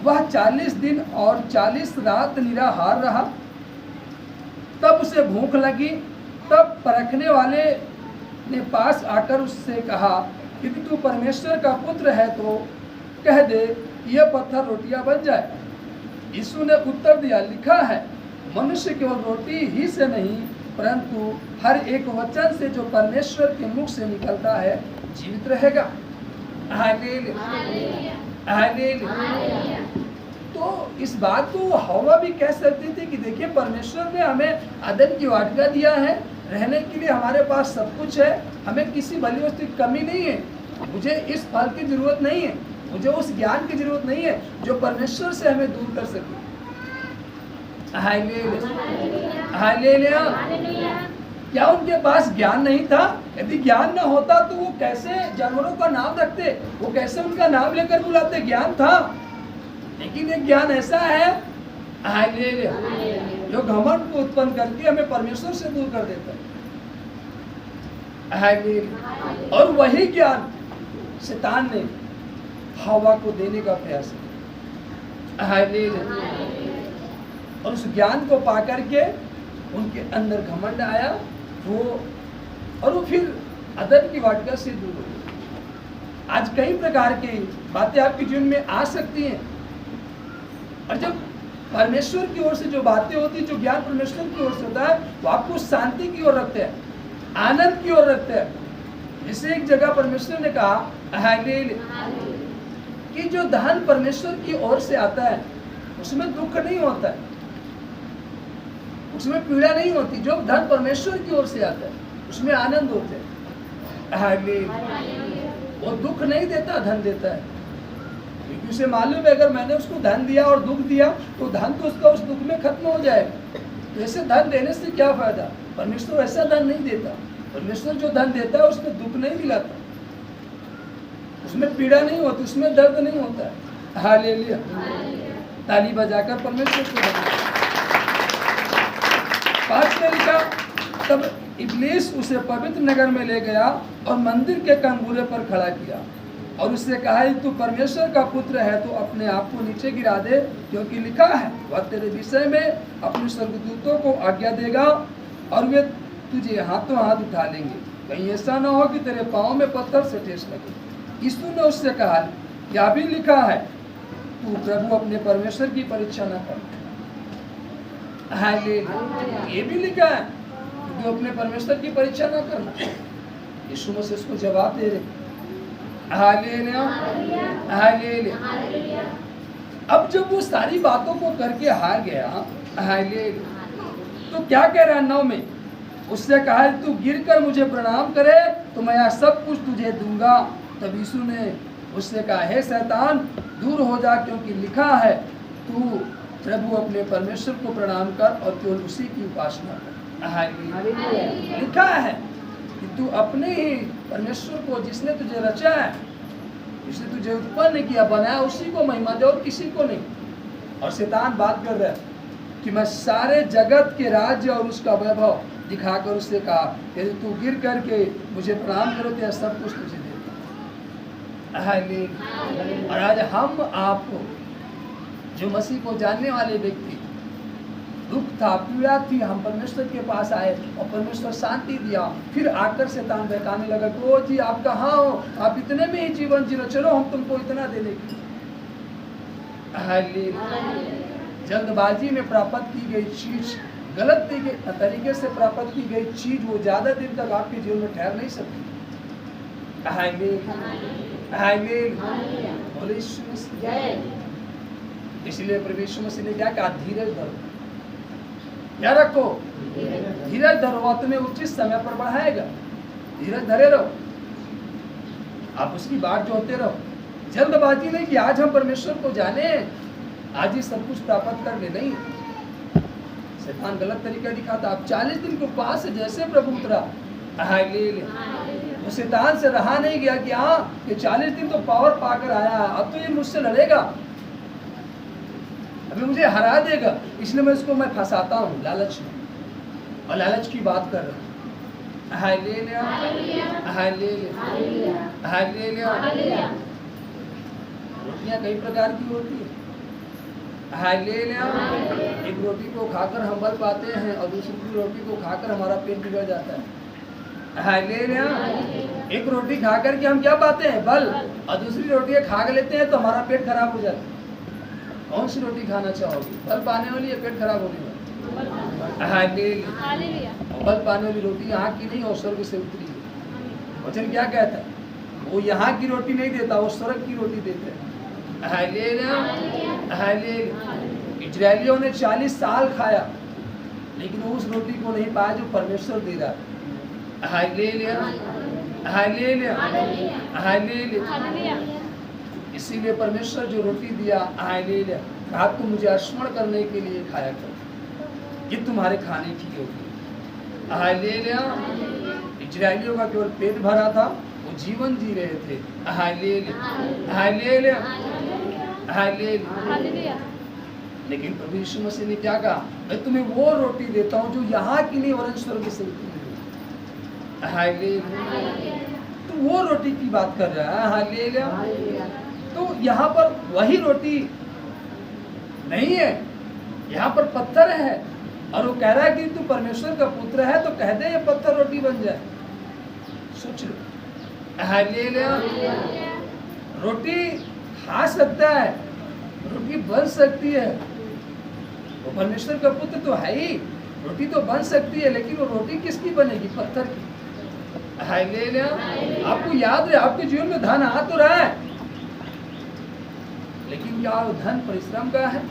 वह 40 दिन और 40 रात निराहार रहा। तब उसे भूख लगी। तब परखने वाले ने पास आकर उससे कहा, यदि तू परमेश्वर का पुत्र है तो कह दे ये पत्थर रोटियां बन जाए। यीशु ने उत्तर दिया, लिखा है मनुष्य केवल रोटी ही से नहीं परंतु हर एक वचन से जो परमेश्वर के मुख से निकलता है जीवित रहेगा। तो इस बात को हवा भी कह सकती थी कि देखिए परमेश्वर ने हमें अदन की वाटिका दिया है, रहने के लिए हमारे पास सब कुछ है, हमें किसी भली वस्तु की कमी नहीं है, मुझे इस फल की जरूरत नहीं है, मुझे उस ज्ञान की जरूरत नहीं है जो परमेश्वर से हमें दूर कर सके। हालेलुया। क्या उनके पास ज्ञान नहीं था? यदि ज्ञान न होता तो वो कैसे जानवरों का नाम रखते, वो कैसे उनका नाम लेकर बुलाते? ज्ञान था, लेकिन एक ज्ञान ऐसा है हालेलुया जो घमंड को उत्पन्न करके हमें परमेश्वर से दूर कर देता है। हालेलुया। और वही ज्ञान शैतान ने हवा को देने का प्रयास किया। हालेलुया। और उस ज्ञान को पाकर के उनके अंदर घमंड आया, वो फिर अदन की वाटिका से दूर हो गए। आज कई प्रकार की बातें आपके जीवन में आ सकती हैं, और जब परमेश्वर की ओर से जो बातें होती है, जो ज्ञान परमेश्वर की ओर से होता है, वो आपको शांति की ओर रखते हैं, आनंद की ओर रखते हैं। जैसे एक जगह परमेश्वर ने कहा हालेलुया कि जो धन परमेश्वर की ओर से आता है उसमें दुख नहीं होता है, उसमें पीड़ा नहीं होती। जो धन परमेश्वर की ओर से आता है उसमें आनंद होते हैं। हालेलुया। वो दुख नहीं देता, धन देता है, क्योंकि उसे मालूम है अगर मैंने उसको धन दिया और दुख दिया तो धन तो उसका उस दुख में खत्म हो जाएगा। तो ऐसे धन देने से क्या फायदा? परमेश्वर ऐसा धन नहीं देता। परमेश्वर जो धन देता है उसमें दुख नहीं दिलाता, उसमें पीड़ा नहीं होती, उसमें दर्द नहीं होता है। हालेलुया। ताली बजाकर परमेश्वर को धन्यवाद। 5 में लिखा, तब इब्लीस उसे पवित्र नगर में ले गया और मंदिर के कंगूरे पर खड़ा किया और उससे कहा, तू परमेश्वर का पुत्र है तो अपने आप को नीचे गिरा दे, क्योंकि लिखा है वह तेरे विषय में अपने स्वर्गदूतों को आज्ञा देगा और वे तुझे हाथों हाथ उठा लेंगे, कहीं ऐसा न हो कि तेरे पाँव में पत्थर से ठेस लगे। यीशु ने उससे कहा, क्या भी लिखा है, तू प्रभु अपने परमेश्वर की परीक्षा न कर। हालेलुया। ये भी लिखा है तू अपने परमेश्वर की परीक्षा न करना। यीशु मसीह उसको जवाब दे रहे। हालेलुया। हालेलुया। अब जब वो सारी बातों को करके हार गया, हालेलुया, तो क्या कह रहा है 9 में? उससे कहा, तू गिरकर मुझे प्रणाम करे तो मैं यह सब कुछ तुझे दूंगा। तब यीशु ने उससे कहा, हे शैतान दूर हो जा, क्योंकि लिखा है तू प्रभु अपने परमेश्वर को प्रणाम कर और केवल उसी की उपासना कर। हालेलुया। लिखा है कि तू अपने ही परमेश्वर को, जिसने तुझे रचा है, जिसने तुझे उत्पन्न किया, बनाया, उसी को महिमा दे और किसी को नहीं। और शैतान बात कर रहा है कि मैं सारे जगत के राज्य और उसका वैभव दिखाकर उससे कहा, यदि तू गिर करके मुझे प्रणाम करो तो सब कुछ तुझे देता। हालेलुया। और आज हम आपको जो मसीह को जानने वाले व्यक्ति, दुख था, पीड़ा थी, हम परमेश्वर के पास आए और परमेश्वर शांति दिया। फिर आकर शैतान बहकाने लगा, ओ जी आप कहाँ हो, आप इतने में ही जीवन जी लो, चलो हम तुमको इतना दे देंगे। जल्दबाजी में प्राप्त की गई चीज, गलत तरीके से प्राप्त की गई चीज, वो ज्यादा दिन तक आपके जीवन में ठहर नहीं सकती। इसलिए प्रभु यीशु मसीह ने क्या कहा, धीरज धरो। क्या रखो? धीरज धरो, वह तुम्हें उचित समय पर बढ़ाएगा। धीरज धरे रहो, आप उसकी बात जोड़ते रहो। जल्दबाजी नहीं कि आज हम परमेश्वर को जाने, आज ही सब कुछ प्राप्त कर ले, नहीं। शैतान गलत तरीका दिखाता। आप 40 दिन के उपवास से जैसे प्रभु उतरा, वो शैतान से रहा नहीं गया कि हाँ ये 40 दिन तो पावर पाकर आया, अब तो ये मुझसे लड़ेगा, अभी मुझे हरा देगा, इसलिए मैं इसको फंसाता हूँ लालच में, और लालच की बात कर रहा हूँ। हालेलुया। हालेलुया। हालेलुया। रोटियाँ कई प्रकार की होती है। हालेलुया। एक रोटी को खाकर हम बल पाते हैं और दूसरी रोटी को खाकर हमारा पेट बिगड़ जाता है। हालेलुया। एक रोटी खाकर के हम क्या पाते हैं? बल, और दूसरी रोटी खा लेते हैं तो हमारा पेट खराब हो जाता है। कौन सी रोटी खाना चाहोगे? बल पाने वाली या पेट खराब होने वाली? हालेलुया। बल पाने वाली रोटी यहाँ की नहीं और स्वर्ग से उतरी है। वचन क्या कहता है? वो यहाँ की रोटी नहीं देता, वो स्वर्ग की रोटी देता है। हालेलुया। हालेलुया। इजरायलियों ने 40 साल खाया, लेकिन वो उस रोटी को नहीं पाया जो परमेश्वर दे रहा है। Hallelujah, hallelujah, hallelujah. इसीलिए परमेश्वर जो रोटी दिया, हालेलुया, कहा तुम मुझे स्मरण करने के लिए खाया करो, ये तुम्हारे खाने की होगी। हालेलुया। इजरायलियों का केवल पेट भरा था, वो जीवन जी रहे थे। Hallelujah, hallelujah, hallelujah. लेकिन प्रभु यीशु मसीह ने क्या कहा, मैं तुम्हें वो रोटी देता हूँ जो यहाँ की नहीं वरन स्वर्ग से मिली। हालेलुया। तो वो रोटी की बात कर रहा है। हालेलुया। तो यहाँ पर वही रोटी नहीं है, यहाँ पर पत्थर है, और वो कह रहा है कि तू परमेश्वर का पुत्र है, तो कह दे ये पत्थर रोटी बन जाए। सोच लो। हालेलुया। रोटी खा सकता है, रोटी बन सकती है, वो परमेश्वर का पुत्र तो है ही, रोटी तो बन सकती है, लेकिन वो रोटी किसकी बनेगी? पत्थर की। हालेलुया। आपको याद रहे, आपके जीवन में धन आ तो रहा है, लेकिन क्या वो धन परिश्रम का है?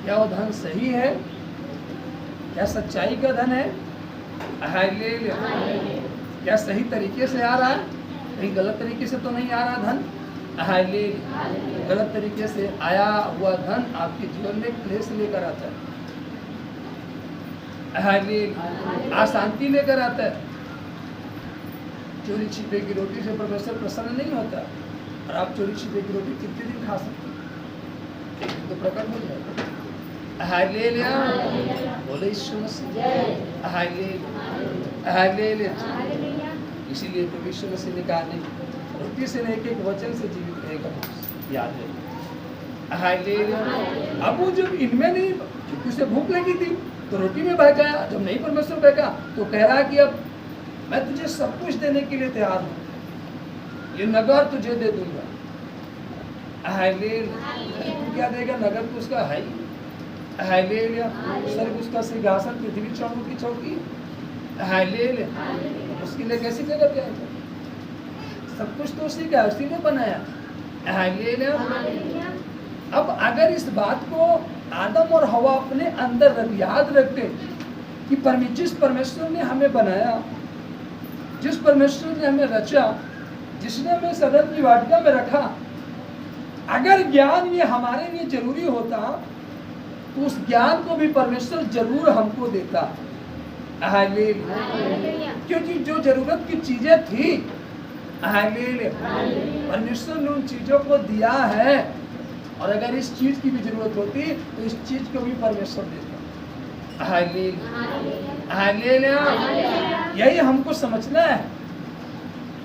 क्या वो धन सही है? क्या सच्चाई का धन है? हालेलुया। क्या सही तरीके से आ रहा है? कहीं गलत तरीके से तो नहीं आ रहा धन? हालेलुया। गलत तरीके से आया हुआ धन आपके जीवन में क्लेश लेकर आता है। हालेलुया। अशांति लेकर आता है। चोरी छिपे की रोटी से परमेश्वर प्रसन्न नहीं होता, और आप चोरी छिपे की रोटी कितने दिन खा सकते हैं? एक दिन तो प्रकट हो जाएगा। हालेलुया। बोले यीशु मसीह। Hallelujah, hallelujah. इसीलिए प्रभु यीशु मसीह ने कहा, नहीं, रोटी से नहीं, एक वचन से जीवित रहेगा। याद है। हालेलुया। अब वो जब इनमें नहीं, क्योंकि उसे भूख लगी थी तो रोटी में बहकाया, जब नहीं परमेश्वर बहका तो कह रहा कि अब मैं तुझे सब कुछ देने के लिए तैयार हूँ, ये नगर तुझे दे दूंगा। हालेलुया। तू क्या देगा? नगर तो उसका है ही। हालेलुया। स्वर्ग उसका सिंहासन, पृथ्वी चौकों की चौकी। हालेलुया। उसके लिए कैसी जगह तैयार कर? सब कुछ तो उसी का, उसी ने बनाया। हालेलुया। अब अगर इस बात को आदम और हवा अपने अंदर याद रखते कि जिस परमेश्वर ने हमें बनाया, जिस परमेश्वर ने हमें रचा, जिसने हमें सदन की वाटिका में रखा, अगर ज्ञान ये हमारे लिए जरूरी होता तो उस ज्ञान को भी परमेश्वर जरूर हमको देता। हालेलुया। क्योंकि जो जरूरत की चीजें थी, हालेलुया, परमेश्वर ने उन चीजों को दिया है, और अगर इस चीज की भी जरूरत होती तो इस चीज को भी परमेश्वर देता। Hallelujah, hallelujah. यही हमको समझना है,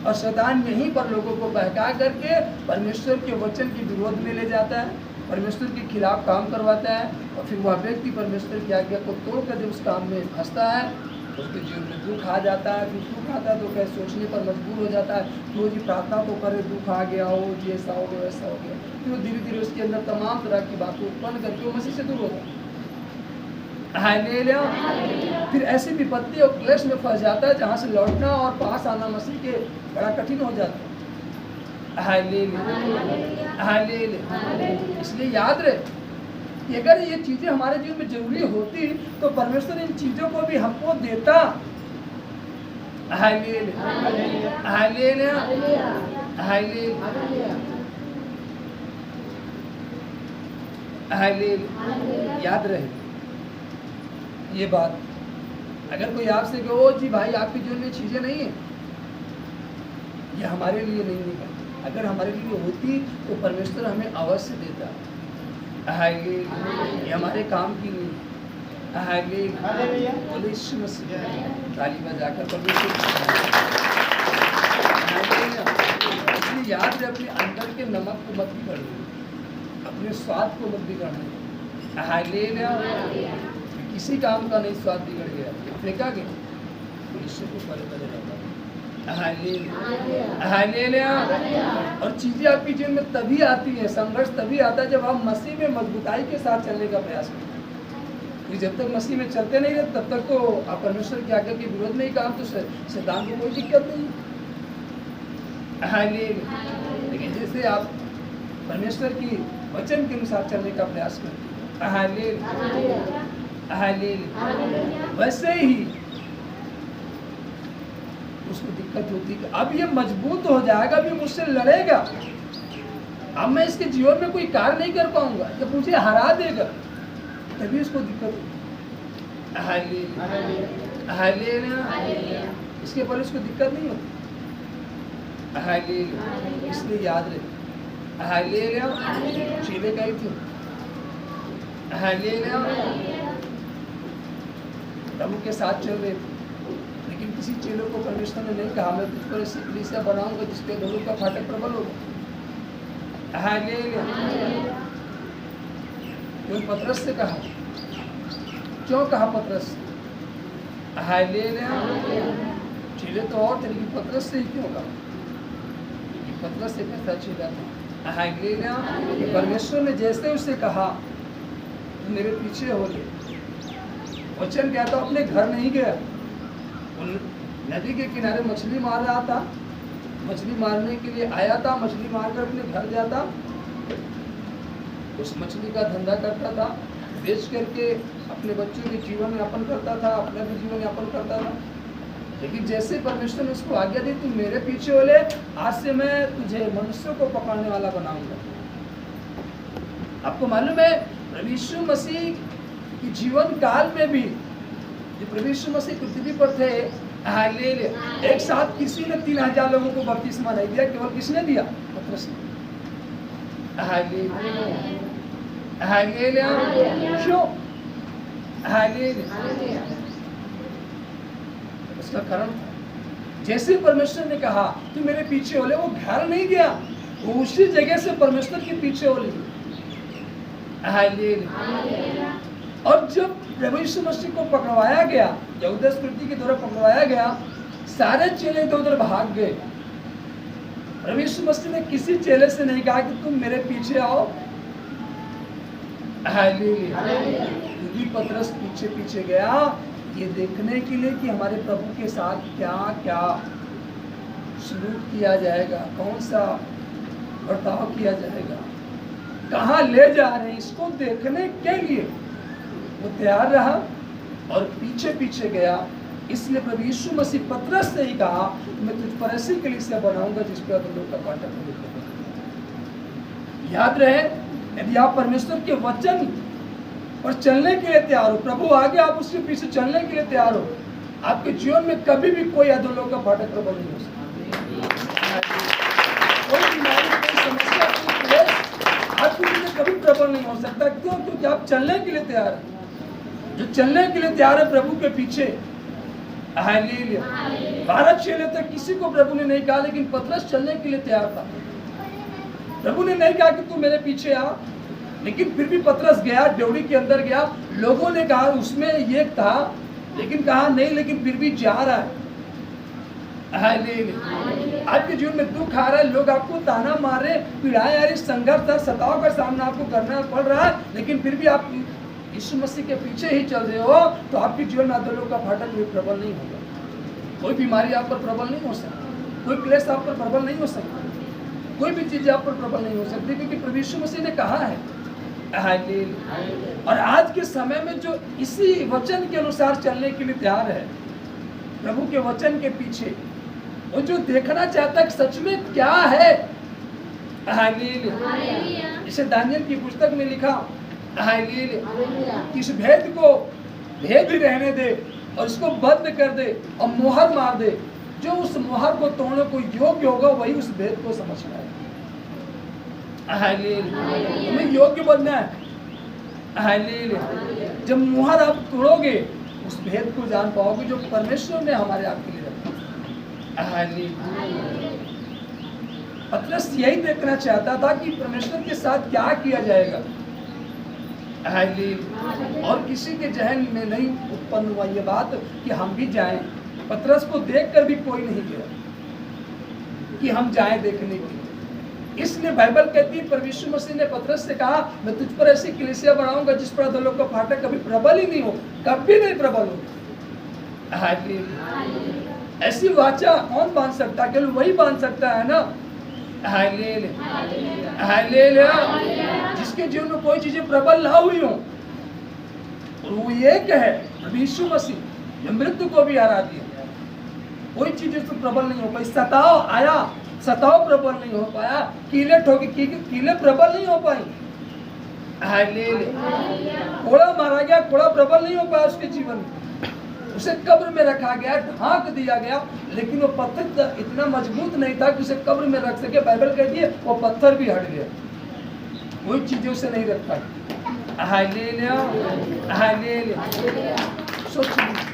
और शैतान यहीं पर लोगों को बहका करके परमेश्वर के वचन के विरोध में ले जाता है, परमेश्वर के खिलाफ काम करवाता है, और फिर वह व्यक्ति परमेश्वर की आज्ञा को तोड़कर जब उस काम में फंसता है, उसके जीवन में दुख आ जाता है। फिर दुख आता है तो क्या सोचने पर मजबूर हो जाता है, तो जी प्रार्थना तो करे, दुख आ गया हो जी, ऐसा हो गया वैसा हो गया, फिर धीरे धीरे उसके अंदर तमाम तरह की बातें उत्पन्न करके वो मसीह से दूर होता है। हालेलुया। फिर ऐसी विपत्ति और क्लेश में फंस जाता है जहाँ से लौटना और पास आना मसीह के बड़ा कठिन हो जाता है। Hallelujah, hallelujah. इसलिए याद रहे कि अगर ये चीजें हमारे जीवन में जरूरी होती तो परमेश्वर इन चीजों को भी हमको देता। Hallelujah, hallelujah, hallelujah, hallelujah. याद रहे ये बात। अगर कोई आपसे कहे, ओ जी भाई आपके जीवन में चीजें नहीं है, ये हमारे लिए नहीं है, अगर हमारे लिए होती तो परमेश्वर हमें अवश्य देता। हालेलुया। ये हमारे काम की नहीं। हालेलुया। बोले यीशु मसीह। ताली बजाकर परमेश्वर। इसलिए याद रहे, अपने अंदर के नमक को मत बिगाड़ना, अपने स्वाद को मत बिगाड़ना। हालेलुया। किसी काम का नहीं स्वाद बिगड़ गया, फेंका गया, तो यीशु को परे परे रहता। हालेलुया। और चीजें आपके जीवन में तभी आती है, संघर्ष तभी आता है जब आप मसीह में मजबूताई के साथ चलने का प्रयास करते हैं। जब तक मसीह में चलते नहीं रहते तब तक तो आप परमेश्वर की आज्ञा के विरोध में ही काम, तो शैतान को कोई दिक्कत नहीं। हालेलुया। लेकिन जैसे आप परमेश्वर की वचन के अनुसार चलने का प्रयास करती है। Hallelujah, hallelujah. वैसे ही उसको दिक्कत होती है कि अब ये मजबूत हो जाएगा, अब ये मुझसे लड़ेगा, अब मैं इसके जीवन में कोई कार्य नहीं कर पाऊंगा, जब मुझे हरा देगा, तभी उसको दिक्कत होती। Hallelujah, hallelujah. इसके पहले उसको दिक्कत नहीं होती। हालेलुया, इसलिए याद रहे, हालेलुया चेले गए थे, हालेलुया प्रभु के साथ चल रहे थे, लेकिन किसी चेलों को परमेश्वर ने नहीं कहा मैं तुझ पर ऐसी कलीसिया बनाऊंगा जिसपे धनुष का फाटक प्रबल होगा। हालेलुया, क्यों पतरस से कहा? क्यों कहा पतरस से? हालेलुया, चेले तो और थे, लेकिन पतरस से ही क्यों कहा? पतरस से कैसा चेला था? हालेलुया, परमेश्वर ने जैसे उससे कहा मेरे पीछे हो ले, वचन क्या था? अपने घर नहीं गया, नदी के किनारे मछली मार रहा था, मछली मारने के लिए आया था, मछली मारकर अपने घर जाता, उस मछली का धंधा करता था, बेच करके अपने बच्चों के जीवन यापन करता था, अपना भी जीवन यापन करता था। लेकिन जैसे परमेश्वर ने उसको आज्ञा दी, तू मेरे पीछे हो ले, आज से मैं तुझे मनुष्यों को पकड़ने वाला बनाऊंगा। आपको मालूम है प्रभु यीशु मसीह के जीवन काल में भी जो प्रभु यीशु मसीह पृथ्वी पर थे, हालेलुया, एक साथ किसी ने 3000 लोगों को बपतिस्मा नहीं दिया, केवल किसने दिया? पतरस ने। हालेलुया, हालेलुया, क्यों? हालेलुया, उसका कारण जैसे परमेश्वर ने कहा तू मेरे पीछे हो ले, वो घर नहीं गया, वो उसी जगह से परमेश्वर के पीछे हो ले। हालेलुया, और जब प्रभु यीशु मसीह को पकड़वाया गया, यहूदा स्मृति के द्वारा पकड़वाया गया, सारे चेले इधर उधर भाग गए। प्रभु यीशु मसीह ने किसी चेले से नहीं कहा कि तुम मेरे पीछे आओ। हालेलुया, पतरस पीछे पीछे गया ये देखने के लिए कि हमारे प्रभु के साथ क्या क्या सलूक किया जाएगा, कौन सा बर्ताव किया जाएगा, कहाँ ले जा रहे हैं, इसको देखने के लिए वो तैयार रहा और पीछे पीछे गया। इसलिए प्रभु यीशु मसीह पतरस से ही कहा मैं तुझ पर ऐसी कलीसिया बनाऊंगा जिस पर अधोलोक का फाटक नहीं होगा। याद रहे, यदि आप परमेश्वर के वचन और चलने के लिए तैयार हो, प्रभु आगे आप उसके पीछे चलने के लिए तैयार हो, आपके जीवन में कभी भी कोई अधोलोक का फाटक प्रबल नहीं हो सकता। कोई बीमारी, कोई समस्या, कोई क्लेश आपके लिए कभी प्रबल नहीं हो सकता। क्यों? क्योंकि आप चलने के लिए तैयार हैं। जो चलने के लिए तैयार है प्रभु के पीछे, हालेलुया। 12 चेले थे, किसी को प्रभु ने नहीं कहा, लेकिन पतरस चलने के लिए तैयार था। प्रभु ने नहीं कहा कि तू मेरे पीछे आ, लेकिन फिर भी पतरस गया, ड्योढ़ी के अंदर गया। लोगों ने कहा उसमें ये था, लेकिन कहा नहीं, लेकिन फिर भी जा रहा है। हालेलुया। आपके जीवन में दुख आ रहा है, लोग आपको ताना मार रहे, पीड़ाएं आ रही, संघर्ष, सताव का सामना आपको करना पड़ रहा है, लेकिन फिर भी आप यीशु मसीह के पीछे ही चल रहे हो, तो आपके जीवन में अधोलोक का फाटक भी प्रबल नहीं होगा। कोई बीमारी आप पर प्रबल नहीं हो सकती, कोई क्लेश आप पर प्रबल नहीं हो सकता, कोई भी चीज आप पर प्रबल नहीं हो सकती, क्योंकि प्रभु यीशु मसीह ने कहा है। और आज के समय में जो इसी वचन के अनुसार चलने के लिए तैयार है, प्रभु के वचन के पीछे, वो जो देखना चाहता है सच में क्या है, हालेलुया। इसे दानियल की पुस्तक में लिखा, हालेलुया, इस भेद को भेद ही रहने दे और इसको बंद कर दे और मोहर मार दे। जो उस मोहर को तोड़ने को योग्य होगा वही उस भेद को समझना है। हालेलुया, तुम्हें योग्य बनना है। हालेलुया, जब मोहर आप तोड़ोगे उस भेद को जान पाओगे जो परमेश्वर ने हमारे आपके लिए रखा। हालेलुया, पतरस यही देखना चाहता था कि परमेश्वर के साथ क्या किया जाएगा। हालेलुया, और किसी के जहन में नहीं उत्पन्न हुआ ये बात कि हम भी जाएं। पतरस को देखकर भी कोई नहीं गया कि हम जाएं देखने के लिए। इसलिए बाइबल कहती है प्रभु यीशु मसीह ने पतरस से कहा मैं तुझ पर ऐसी कलीसिया बनाऊंगा जिस पर अधोलोक का फाटक कभी प्रबल ही नहीं हो, कभी नहीं प्रबल हो। हालेलुया, ऐसी वाचा कौन बांध सकता है? केवल वही बांध सकता है ना हालेलुया, हालेलुया। जिसके जीवन में कोई चीजें प्रबल ना हुई हो, और वो एक है प्रभु यीशु मसीह, जो मृत्यु को भी हरा दिया। कोई चीज उसमें प्रबल नहीं हो पाई। सताव आया, सताव प्रबल नहीं हो पाया। कीले ठोके, कीले प्रबल नहीं हो पाई। हालेलुया। कोड़ा मारा गया, कोड़ा प्रबल नहीं हो पाया उसके जीवन में। उसे कब्र में रखा गया, ढांक दिया गया, लेकिन वो पत्थर इतना मजबूत नहीं था कि उसे कब्र में रख सके। बाइबल कहती है वो पत्थर भी हट गया, कोई चीजें उसे नहीं रख पाई। Hallelujah, hallelujah. सोचिए,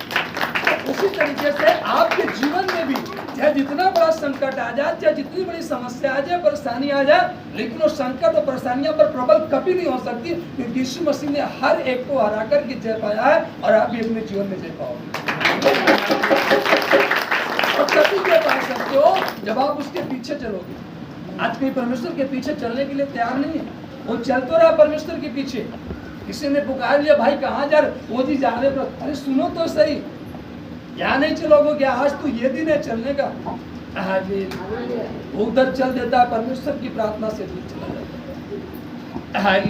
उसी तरीके से आपके जीवन में भी चाहे जितना बड़ा संकट आ जाए, चाहे जितनी बड़ी समस्या आ जाए, परेशानी आ जाए, लेकिन वो संकट और परेशानियां पर प्रबल कभी नहीं हो सकती, क्योंकि यीशु मसीह ने हर एक को हरा करके जय पाया है, और आप भी अपने जीवन में जय पाओगे। और तभी जय पा सकते हो जब आप उसके पीछे चलोगे। आज कोई परमेश्वर के पीछे चलने के लिए तैयार नहीं है, वो चल तो रहा परमेश्वर के पीछे। किसी ने पुकार लिया, भाई कहाँ जा रहे? वो जी जा रहे। अरे सुनो तो सही, यहाँ नहीं चलोगे क्या? आज तो ये दिन है चलने का। वो उधर चल देता है, परमेश्वर की प्रार्थना से दूर चला जाता है।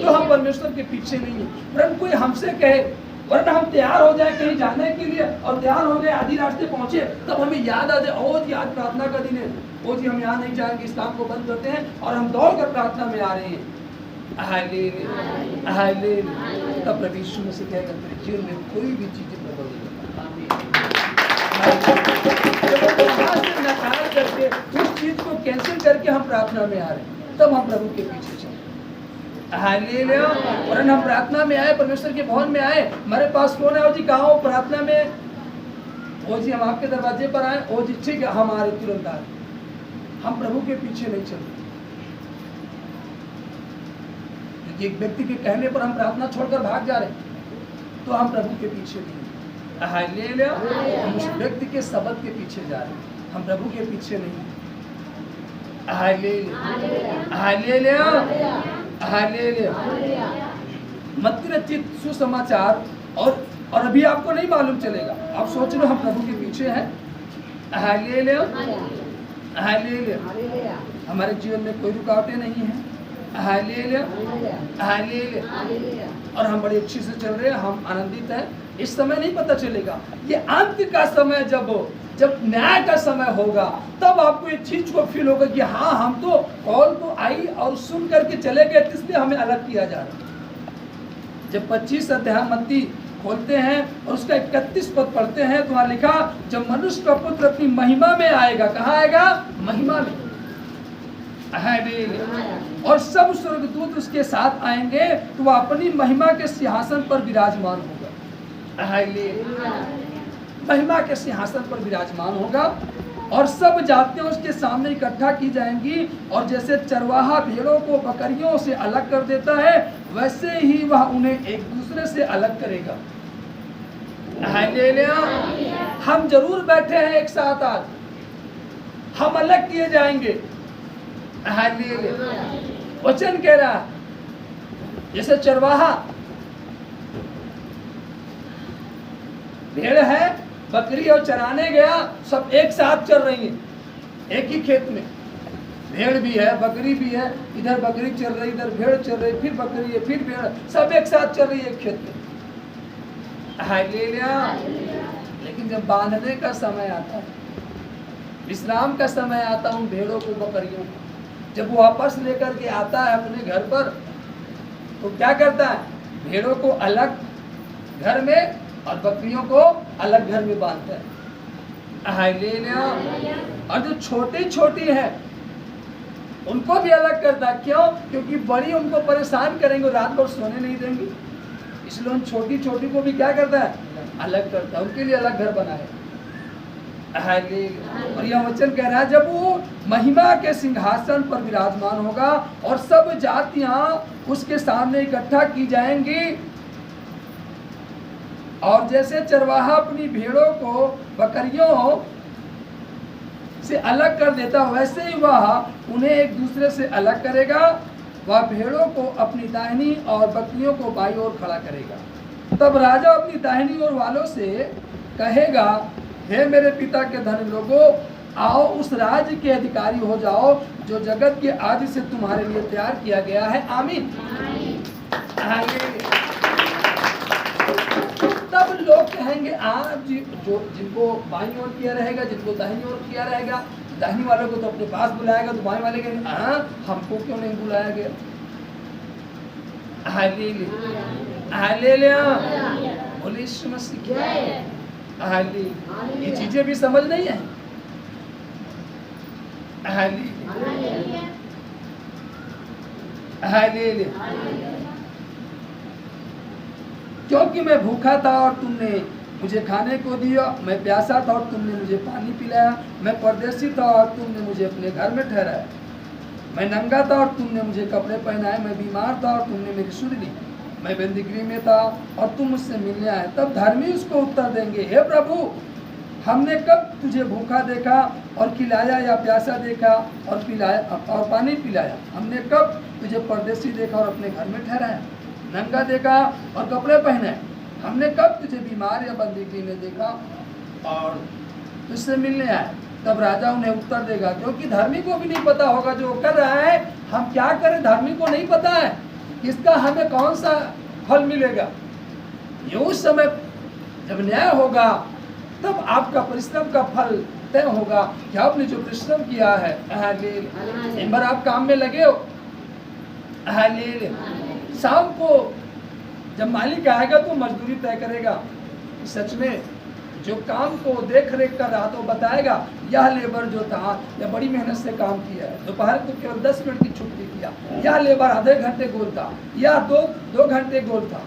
तो हम परमेश्वर के पीछे नहीं है। परंतु कोई हमसे कहे, वरना हम तैयार हो जाए कहीं जाने के लिए, और तैयार हो गए आधी रास्ते पहुंचे, तब हमें याद आ जाए, ओ जी आज प्रार्थना का दिन है, ओ जी हम यहाँ नहीं जाएंगे, इस काम को बंद करते हैं, और हम दौड़ कर प्रार्थना में आ रहे हैं। तब प्रभु यीशु मसीह कहेगा तेरे जीवन में कोई भी चीज प्रबल नहीं नकार करके उस चीज को कैंसिल करके हम प्रार्थना में आ रहे हैं, तब हम प्रभु के पीछे चले। हालेलुया। और हम प्रार्थना में आए, परमेश्वर के भवन में आए, हमारे पास फोन है, ओ जी कहाँ हो? प्रार्थना में। ओ जी हम आपके दरवाजे पर आए। ओ जी ठीक है, हम आ रहे, तुरंत आ रहे। हम प्रभु के पीछे नहीं चलते। एक व्यक्ति के कहने पर हम प्रार्थना छोड़कर भाग जा रहे हैं, तो हम प्रभु के पीछे नहीं। हालेलुया। हम उस व्यक्ति के शब्द के पीछे जा रहे हैं, हम प्रभु के पीछे नहीं। Hallelujah, hallelujah, hallelujah. मत्ती रचित सुसमाचार, और अभी आपको नहीं मालूम चलेगा, आप सोच रहे हो हम प्रभु के पीछे हैं। Hallelujah, hallelujah. हमारे जीवन में कोई रुकावटें नहीं है। Hallelujah, hallelujah. और हम बड़ी अच्छी से चल रहे हैं, हम आनंदित हैं। इस समय नहीं पता चलेगा, ये अंत का समय जब न्याय का समय होगा, तब आपको ये चीज को फील होगा कि हाँ हम तो कॉल तो आई और सुन करके चले गए, इसलिए हमें अलग किया जा रहा है। जब 25 अध्याय मत्ती खोलते हैं और उसका 31 पद पढ़ते हैं, तो वहाँ लिखा जब मनुष्य का पुत्र अपनी महिमा में आएगा। कहाँ आएगा? महिमा में। और सब स्वर्गदूत उसके साथ आएंगे, तो वह अपनी महिमा के सिंहासन पर विराजमान होगा। महिमा के सिंहासन पर विराजमान होगा, और सब जातियां उसके सामने इकट्ठा की जाएंगी। और जैसे चरवाहा भेड़ों को बकरियों से अलग कर देता है, वैसे ही वह उन्हें एक दूसरे से अलग करेगा। हालेलुया। हम जरूर बैठे हैं एक साथ, आज हम अलग किए जाएंगे। हालेलुया। वचन कह रहा जैसे चरवाहा भेड़ है, बकरी और चराने गया, सब एक साथ चल रही है एक ही खेत में। भेड़ भी है, बकरी भी है, इधर बकरी चल रही, इधर भेड़ चल रही, फिर बकरी है, फिर भेड़, सब एक साथ चल रही है एक खेत में। हालेलुया। लेकिन जब बांधने का समय आता है, विश्राम का समय आता है उन भेड़ों को, बकरियों को, जब वो वापस लेकर के आता है अपने घर पर, तो क्या करता है? भेड़ों को अलग घर में और बकरियों को अलग घर में बांधता है। हालेलुया। और जो छोटी छोटी है उनको भी अलग करता है। क्यों? क्योंकि बड़ी उनको परेशान करेंगे, रात भर सोने नहीं देंगे, इसलिए उन छोटी छोटी को भी क्या करता है? अलग करता है, उनके लिए अलग घर बनाए। और यह वचन कह रहा है जब वो महिमा के सिंहासन पर विराजमान होगा और सब जातियां उसके सामने इकट्ठा की जाएंगी, और जैसे चरवाहा अपनी भेड़ों को बकरियों से अलग कर देता, वैसे ही वह उन्हें एक दूसरे से अलग करेगा। वह भेड़ों को अपनी दाहिनी और बकरियों को बाईं ओर खड़ा करेगा। तब राजा अपनी दाहिनी ओर वालों से कहेगा, हे मेरे पिता के धन लोगों, आओ उस राज्य के अधिकारी हो जाओ जो जगत के आदि से तुम्हारे लिए तैयार किया गया है। आमीन। तब लोग कहेंगे आप जो जिनको बाईं ओर किया रहेगा, जिनको दाहिनी ओर किया रहेगा, दाहिनी वाले को तो अपने पास बुलाएगा, तो बाएं वाले कहेंगे हमको क्यों नहीं बुलाया गया। हालेलुया, बोले यीशु मसीह क्या है। ये चीजें भी समझ नहीं है। क्योंकि मैं भूखा था और तुमने मुझे खाने को दिया, मैं प्यासा था और तुमने मुझे पानी पिलाया, मैं परदेसी था और तुमने मुझे अपने घर में ठहराया, मैं नंगा था और तुमने मुझे कपड़े पहनाए, मैं बीमार था और तुमने मेरी सुध ली, मैं बंदीगृह में था और तुम मुझसे मिलने आए। तब धर्मी उसको उत्तर देंगे, हे प्रभु, हमने कब तुझे भूखा देखा और खिलाया, या प्यासा देखा और पिलाया और पानी पिलाया? हमने कब तुझे परदेसी देखा और अपने घर में ठहराया, नंगा देखा और कपड़े पहने? हमने कब तुझे बीमार या बंदीगृह में देखा और तुझसे मिलने आए? तब राजा उन्हें उत्तर देगा, क्योंकि धर्मी को भी नहीं पता होगा जो कर रहा है, हम क्या करें, धर्मी को नहीं पता है इसका हमें कौन सा फल मिलेगा। ये उस समय जब न्याय होगा तब आपका परिश्रम का फल तय होगा कि आपने जो परिश्रम किया है। एक बार आप काम में लगे हो, शाम को जब मालिक आएगा तो मजदूरी तय करेगा। सच में जो काम को देख रेख कर रहा तो बताएगा, यह लेबर जो था यह बड़ी मेहनत से काम किया है, दोपहर को केवल 10 मिनट की छुट्टी किया, यह लेबर आधे घंटे गोल था, या दो घंटे गोल था,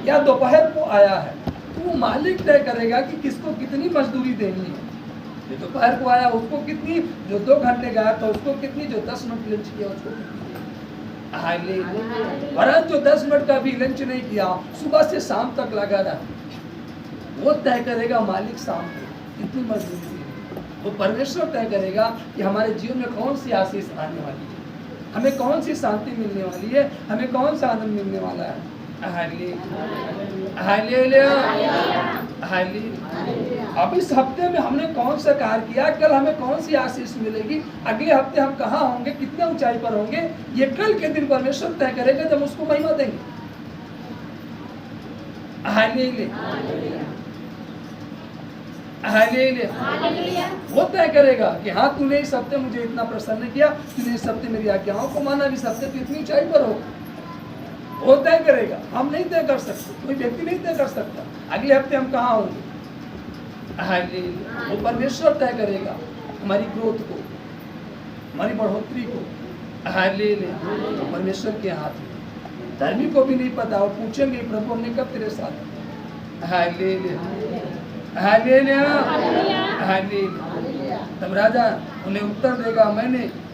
या दोपहर को आया है। तो मालिक तय करेगा कि किसको कितनी मजदूरी देनी है। जो दोपहर को आया उसको कितनी, जो 2 घंटे गया था उसको कितनी, जो 10 मिनट लंच किया उसको कितनी। वरन जो 10 मिनट का भी लंच नहीं किया, सुबह से शाम तक लगा रहा, वो तय करेगा मालिक शाम को कितनी मजदूरी देनी। वो परमेश्वर तय करेगा कि हमारे जीवन में कौन सी आशीष आने वाली है, हमें कौन सी शांति मिलने वाली है, हमें कौन सा आनंद मिलने वाला है। अब इस हफ्ते में हमने कौन सा कार्य किया, कल हमें कौन सी आशीष मिलेगी, अगले हफ्ते हम कहाँ होंगे, कितने ऊंचाई पर होंगे, ये कल के दिन परमेश्वर तय करेगा जब उसको महिमा देंगे। वो तय करेगा कि हाँ तूने इस हफ्ते मुझे इतना प्रसन्न किया, तूने इस हफ्ते मेरी आज्ञाओं को माना, इस हफ्ते तू इतनी ऊंचाई पर हो। वो तय करेगा, हम नहीं तय कर सकते, कोई व्यक्ति नहीं तय कर सकता अगले हफ्ते हम कहाँ होंगे। वो परमेश्वर तय करेगा हमारी ग्रोथ को, हमारी बढ़ोतरी को। परमेश्वर के हाथ में। धर्मी को भी नहीं पता, और पूछेंगे प्रभु हमने कब तेरे साथ। तब राजा उन्हें उत्तर देगा,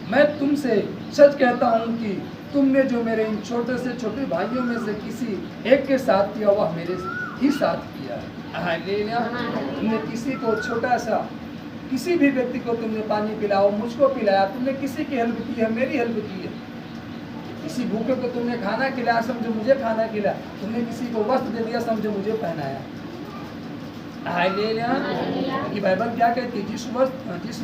मैं तुमसे सच कहता हूँ कि तुमने जो मेरे इन छोटे से छोटे भाइयों में से किसी एक के साथ किया, वह मेरे ही साथ किया। तुमने किसी को छोटा सा, किसी भी व्यक्ति को तुमने पानी पिलाओ, मुझको पिलाया, तुमने किसी की हेल्प की है, मेरी हेल्प की है। किसी भूखे को तुमने खाना खिलाया, समझो मुझे खाना खिलाया। तुमने किसी को वस्त्र दे दिया, समझो मुझे पहनाया। कि बाइबल क्या कहती है, जिस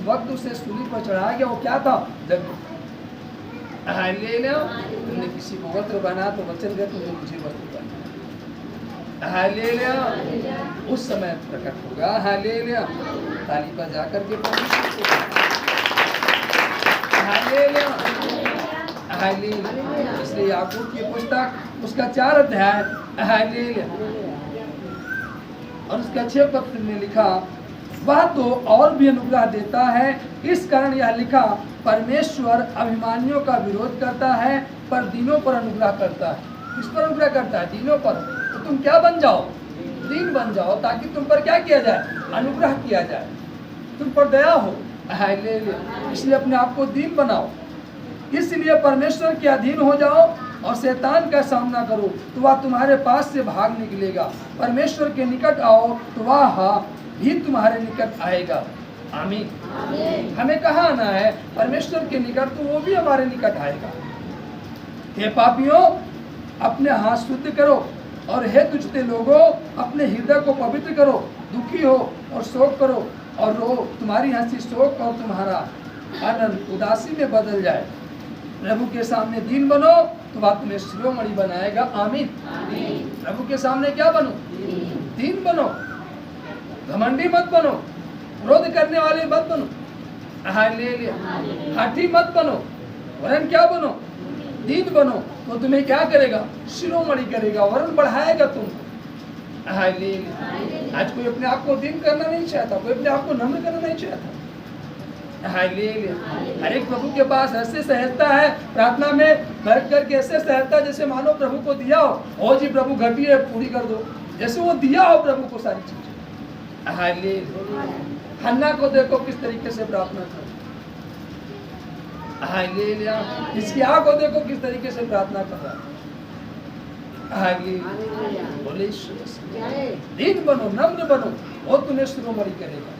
वक्त उसे सूली पर चढ़ाया गया वो क्या था, तुमने किसी को वस्त्र बनाया तो वचन दिया तुमने मुझे वस्त्र पहनाया। उस समय प्रकट होगा। ताली पर जाकर के इसलिए याकूब की पुस्तक उसका 4 अध्याय और उसका 6 पद में लिखा, वह तो और भी अनुग्रह देता है, इस कारण यह लिखा, परमेश्वर अभिमानियों का विरोध करता है पर दीनों पर अनुग्रह करता है। किस पर अनुग्रह करता है? दीनों पर। तो तुम क्या बन जाओ? दीन बन जाओ, ताकि तुम पर क्या किया जाए? अनुग्रह किया जाए, तुम पर दया हो। इसलिए अपने आप को दीन बनाओ, इसलिए परमेश्वर के अधीन हो जाओ और शैतान का सामना करो तो वह तुम्हारे पास से भाग निकलेगा। परमेश्वर के निकट आओ तो वह भी तुम्हारे निकट आएगा। आमीन। हमें कहाँ आना है? परमेश्वर के निकट, तो वो भी हमारे निकट आएगा। हे पापियों, अपने हाथ शुद्ध करो, और हे दुष्ट लोगों, अपने हृदय को पवित्र करो। दुखी हो और शोक करो, और रो, तुम्हारी हंसी शोक और तुम्हारा आनंद उदासी में बदल जाए। प्रभु के सामने दीन बनो तो बात तुम्हें शिरोमणि बनाएगा। आमीन। प्रभु के सामने क्या बनो? दीन बनो, घमंडी मत बनो, क्रोध करने वाले मत बनो, हालेलुया, हाथी मत बनो, वरन क्या बनो? दीन बनो। तो तुम्हें क्या करेगा? शिरोमणि करेगा, वरन बढ़ाएगा तुम। हालेलुया। आज कोई अपने आप को दीन करना नहीं चाहता, कोई अपने आप को नम्र करना नहीं चाहता। हालेलुया। हर एक प्रभु के पास ऐसे सहजता है, प्रार्थना में बैठ करके ऐसे सहजता जैसे मानो प्रभु को दिया हो, ओ जी प्रभु घटी है पूरी कर दो, जैसे वो दिया हो प्रभु को सारी चीजें। हालेलुया। हन्ना को देखो किस तरीके से प्रार्थना कर, हालेलुया। हिजकिय्याह को देखो किस तरीके से प्रार्थना कर रहा है। हालेलुया। बोले दीन बनो, नम्र बनो, वो तुम्हें शिरोमणि करेगा।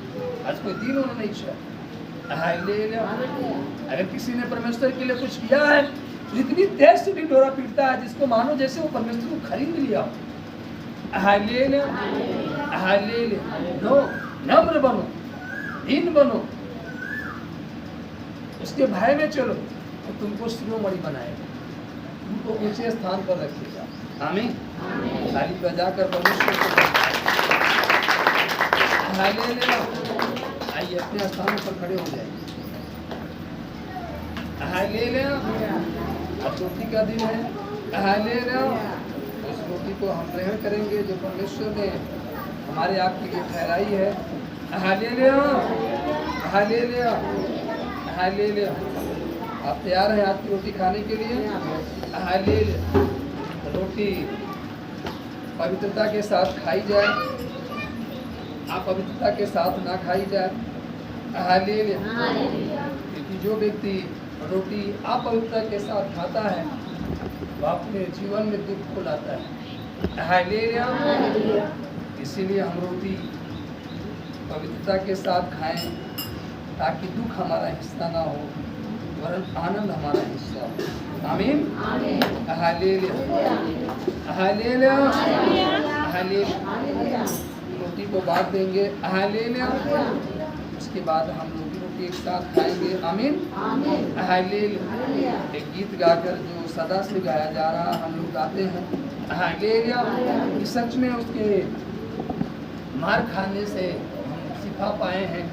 आज कोई दीन होना नहीं चाहता। हालेलुया। अगर किसी ने परमेश्वर के लिए कुछ किया है तो इतनी तेज से ढिंढोरा पीटता है जिसको मानो जैसे वो परमेश्वर को खरीद लिया हो। हालेलुया। हालेलुया। नो, नम्र बनो, दीन बनो, उसके भय में चलो तो तुमको शिरोमणि बनाएगा, तुमको ऊंचे स्थान पर रखेगा। आमीन। ताली बजाकर परमेश्वर को हालेलुया। आइए अपने स्थानों पर खड़े हो जाइए। हालेलुया। अब रोटी का दिन है। हालेलुया। उस रोटी को हम ग्रहण करेंगे जो परमेश्वर ने हमारे आपके लिए ठहराई है। हालेलुया। हालेलुया। हालेलुया। आप तैयार हैं आज की रोटी खाने के लिए? हालेलुया। रोटी पवित्रता के साथ खाई जाए, अपवित्रता के साथ ना खाई जाए। हालेलुया। क्योंकि जो व्यक्ति रोटी अपवित्रता के साथ खाता है वह अपने जीवन में दुख को लाता है। हालेलुया। इसीलिए हम रोटी पवित्रता के साथ खाएं ताकि दुख हमारा हिस्सा ना हो, वरन आनंद हमारा हिस्सा हो। आमीन। हालेलुया। हालेलुया। हालेलुया। रोटी को बांट देंगे। हालेलुया। उसके बाद हम लोग रोटी एक साथ खाएंगे। आमीन। हालेलुया। एक गीत गाकर जो सदा से गाया जा रहा हम लोग गाते हैं। हालेलुया। कि सच में उसके मार खाने से हम शिफा पाए हैं,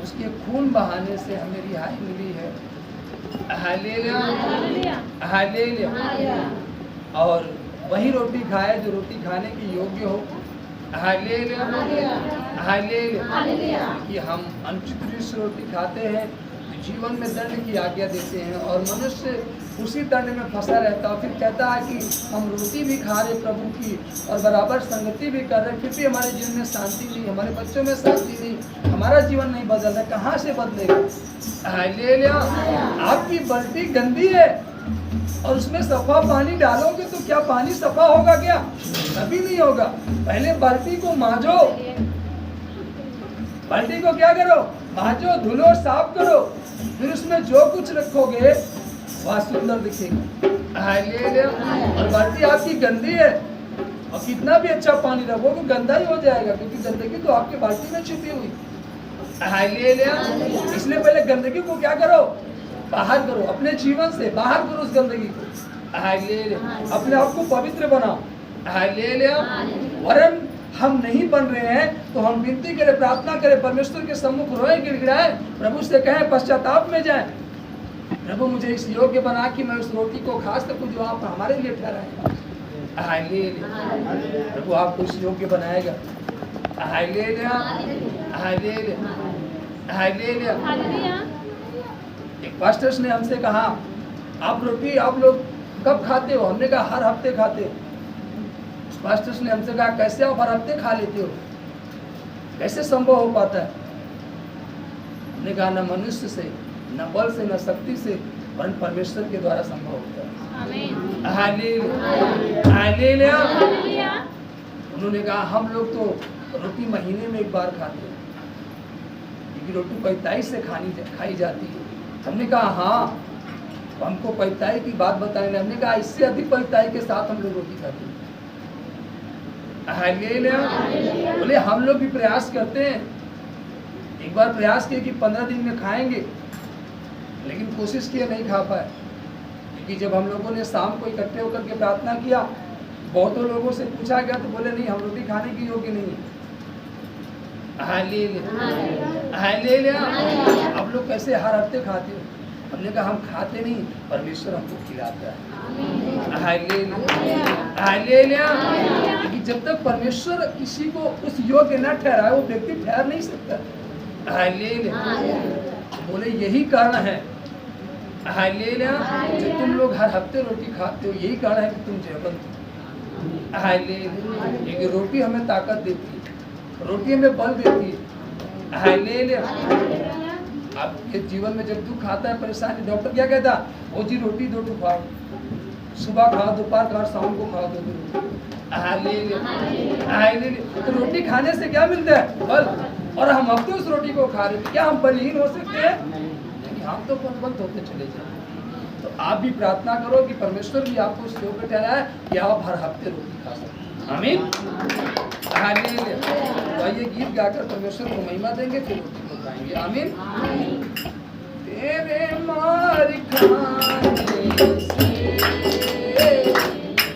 उसके खून बहाने से हमें रिहाई मिली है। हालेलुया। हालेलुया। और वही रोटी खाए जो रोटी खाने के योग्य हो। हालेलुया। हालेलुया। कि हम अनुचित रीति से रोटी खाते हैं तो जीवन में दंड की आज्ञा देते हैं और मनुष्य उसी दंड में फंसा रहता है। फिर कहता है कि हम रोटी भी खा रहे प्रभु की और बराबर संगति भी कर रहे, फिर भी हमारे जीवन में शांति नहीं, हमारे बच्चों में शांति नहीं, हमारा जीवन नहीं बदल रहा। कहाँ से बदलेगा? हालेलुया। आपकी बाल्टी गंदी है और उसमें सफा पानी डालोगे तो क्या पानी सफा होगा? क्या कभी नहीं होगा। पहले बाल्टी को मांजो, बाल्टी को क्या करो? मांजो, धुलो, साफ करो, फिर उसमें जो कुछ रखोगे वह सुंदर दिखेगा। हालेलुया। और बाल्टी आपकी गंदी है और कितना भी अच्छा पानी रखोगे गंदा ही हो जाएगा, क्योंकि गंदगी तो आपके बाल्टी में छिपी हुई। हालेलुया। इसलिए पहले गंदगी को क्या करो? बाहर करो, अपने जीवन से बाहर करो उस गंदगी को। हालेलुया। अपने आप को पवित्र बनाओ। हालेलुया। वरन हम नहीं बन रहे हैं तो हम विनती करें, प्रार्थना करें, परमेश्वर के सम्मुख रोए, गिड़गिड़ाए, प्रभु से कहें, पश्चाताप में जाएं, प्रभु मुझे इस योग्य बना कि मैं उस रोटी को खा सकूं जो आप हमारे लिए ठहराए। हालेलुया। प्रभु आपको इस योग्य बनाएगा। हालेलुया। हालेलुया। हालेलुया। एक पास्टर्स ने हमसे कहा, आप रोटी आप लोग कब खाते हो? हमने कहा हर हफ्ते खाते हो। पास्टर्स ने हमसे कहा कैसे आप हर हफ्ते खा लेते हो, कैसे संभव हो पाता है? हमने कहा न मनुष्य से, न बल से, न शक्ति से, वरन परमेश्वर के द्वारा संभव होता है। आमीन। हालेलुया। हालेलुया। उन्होंने कहा हम लोग तो रोटी महीने में एक बार खाते हैं, क्योंकि रोटी 45 से खाई जाती है। हमने कहा हाँ, हमको 45 की बात बताएं। हमने कहा इससे अधिक 45 के साथ हम लोग रोटी खाते हैं। हालेलुया। बोले हम लोग भी प्रयास करते हैं एक बार प्रयास किए कि 15 दिन में खाएंगे, लेकिन कोशिश किए नहीं खा पाए, क्योंकि जब हम लोगों ने शाम को इकट्ठे होकर के प्रार्थना किया, बहुतों लोगों से पूछा गया तो बोले नहीं, हम रोटी खाने की योग्य नहीं है। हालेलुया। आप लोग कैसे हर हफ्ते खाते हो? हमने कहा हम खाते नहीं, परमेश्वर हमको खिलाता है। हालेलुया। क्योंकि जब तक परमेश्वर किसी को उस योग्य न ठहराए, वो व्यक्ति ठहर नहीं सकता। हालेलुया। बोले यही कारण है, हालेलुया, जो तुम लोग हर हफ्ते रोटी खाते हो, यही कारण है कि तुम जयवंत हो। हालेलुया। क्योंकि रोटी हमें ताकत देती है, रोटी हमें बल देती है। हालेलुया। आपके जीवन में जब दुख आता है, परेशानी, डॉक्टर क्या कहता? वो जी रोटी 2 ठो खाओ, सुबह खाओ, दोपहर खाओ, शाम को खाओ 2 रोटी। हालेलुया। तो रोटी खाने से क्या मिलता है? बल। और हम अब तो उस रोटी को खा रहे, क्या हम बलहीन हो सकते हैं? नहीं, हम तो बलवंत होते चले जाए। तो आप भी प्रार्थना करो कि परमेश्वर भी आपको उस योग्य ठहराए कि आप हर हफ्ते रोटी खा सकते। आमीन। हालेलुया। तो आइए गीत गाकर परमेश्वर को महिमा देंगे, फिर रोटी को खाएंगे। आमीन। तेरे मार खाने से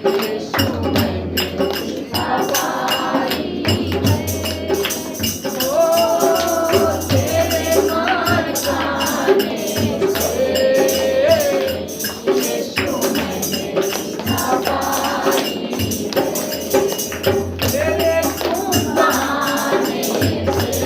यीशु मैंने पाई है। ओ तेरे मार खाने से यीशु मैंने पाई है। तेरे खून बहाने से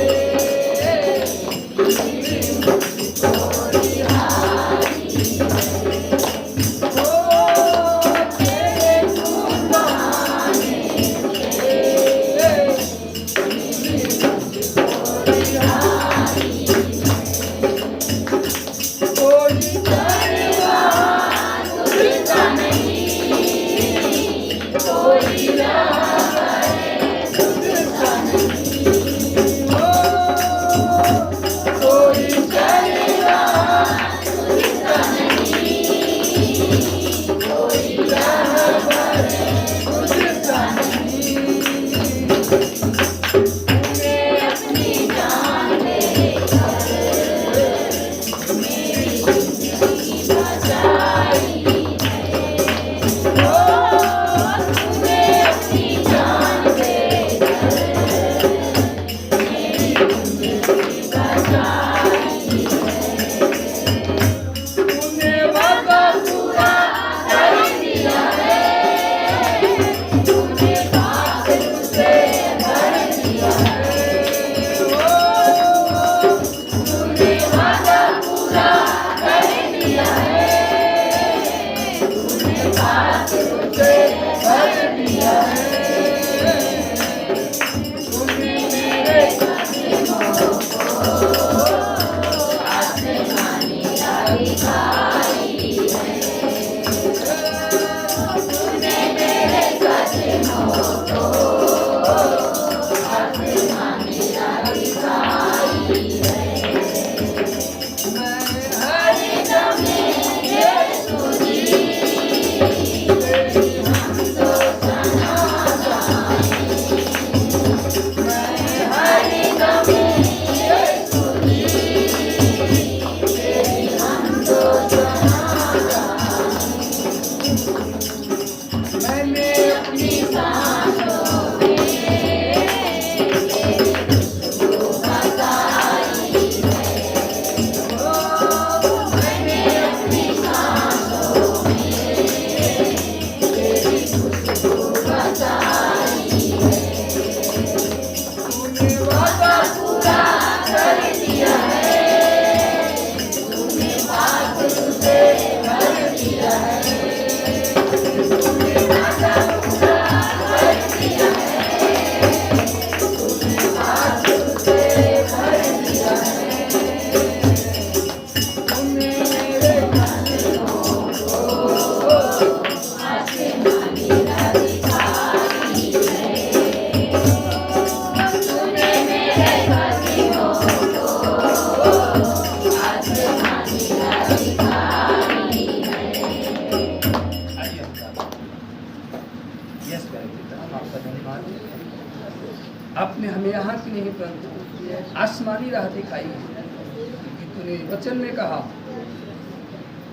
आसानी राह दिखाई है, क्योंकि तूने वचन में कहा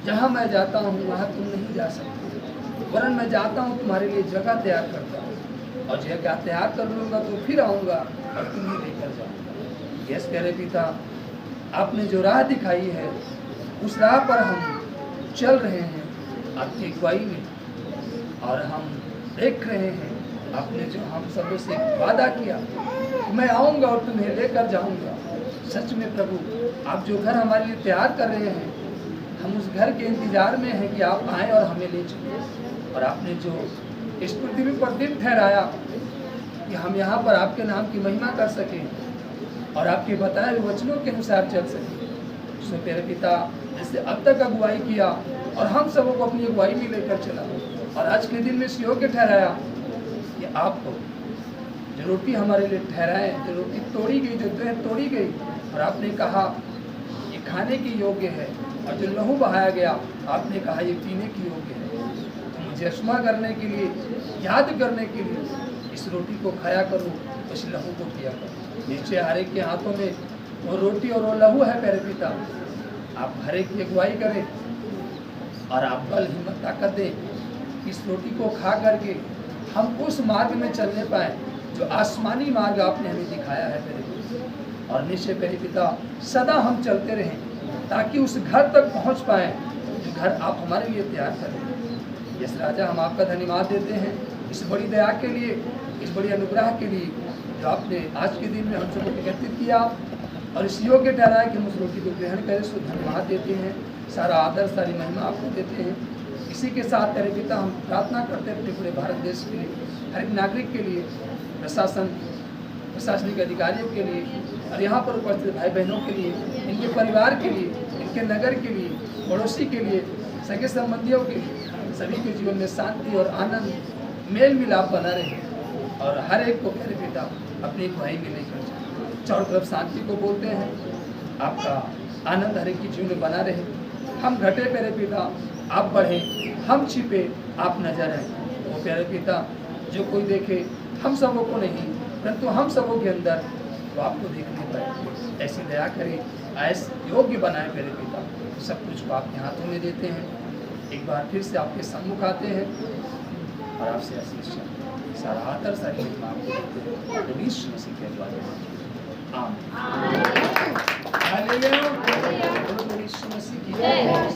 जहाँ मैं जाता हूँ वहाँ तुम नहीं जा सकते, वरन मैं जाता हूँ तुम्हारे लिए जगह तैयार करता हूँ, और जगह तैयार कर लूँगा तो फिर आऊँगा और तुम्हें लेकर जाऊँगा। यस प्यारे पिता, आपने जो राह दिखाई है उस राह पर हम चल रहे हैं आपकी अगुवाई में, और हम देख रहे हैं आपने जो हम सबों से वादा किया, मैं आऊँगा और तुम्हें लेकर जाऊँगा। सच में प्रभु, आप जो घर हमारे लिए तैयार कर रहे हैं, हम उस घर के इंतजार में हैं कि आप आएँ और हमें ले चलें। और आपने जो इस पृथ्वी पर दिन ठहराया कि हम यहाँ पर आपके नाम की महिमा कर सकें और आपके बताए हुए वचनों के अनुसार चल सकें। सो प्यारे पिता, जैसे अब तक अगुवाई किया और हम सबों को अपनी अगुवाई में लेकर चला, और आज के दिन में इस योग्य ठहराया कि आपको जो रोटी हमारे लिए ठहराए, जो रोटी तोड़ी गई, जो देह तोड़ी गई, और आपने कहा ये खाने के योग्य है, और जो लहू बहाया गया आपने कहा ये पीने के योग्य है। तो मुझे स्मरण करने के लिए, याद करने के लिए इस रोटी को खाया करो, इस लहू को पिया करो। नीचे हर एक के हाथों में वो रोटी और वो लहू है प्यारे पिता, आप हर एक की अगुवाई करें और आप बल हिम्मत ताकत दें, इस रोटी को खा करके हम उस मार्ग में चलने पाए जो आसमानी मार्ग आपने हमें दिखाया है प्यारे पिता। और निश्चय प्यारे पिता, सदा हम चलते रहें ताकि उस घर तक पहुंच पाए जो घर आप हमारे लिए तैयार करें। यस राजा, हम आपका धन्यवाद देते हैं इस बड़ी दया के लिए, इस बड़ी अनुग्रह के लिए जो आपने आज के दिन में हम सबको एकत्रित किया और इस योग्य ठहराया कि हम उस रोटी को ग्रहण करें। सो धन्यवाद देते हैं, सारा आदर सारी महिमा आपको देते हैं। इसी के साथ तेरे पिता हम प्रार्थना करते हैं अपने पूरे भारत देश के लिए, हर एक नागरिक के लिए, प्रशासनिक अधिकारियों के लिए, और यहाँ पर उपस्थित भाई बहनों के लिए, इनके परिवार के लिए, इनके नगर के लिए, पड़ोसी के लिए, सगे संबंधियों के लिए, सभी के जीवन में शांति और आनंद, मेल मिलाप बना रहे, और हर एक को प्यारे पिता अपनी अगुवाई में लेकर जाए। चारों तरफ शांति को बोलते हैं, आपका आनंद हर एक की जीवन में बना रहे। हम घटे प्यारे पिता, आप बढ़ें, हम छिपे, आप नजर आए। वो प्यारे पिता जो कोई देखे हम सबों को नहीं, परंतु हम सबों के अंदर वो आपको देखने पाए, ऐसी दया करें, ऐसे योग्य बनाए मेरे पिता। सब कुछ को आपके हाथों में देते हैं। एक बार फिर से आपके सम्मुख आते हैं और आपसे आशीष सारा आदर सारी महिमा आपको देते हैं। प्रभु यीशु मसीह के द्वारा आमीन। हालेलुया। प्रभु यीशु मसीह की जय।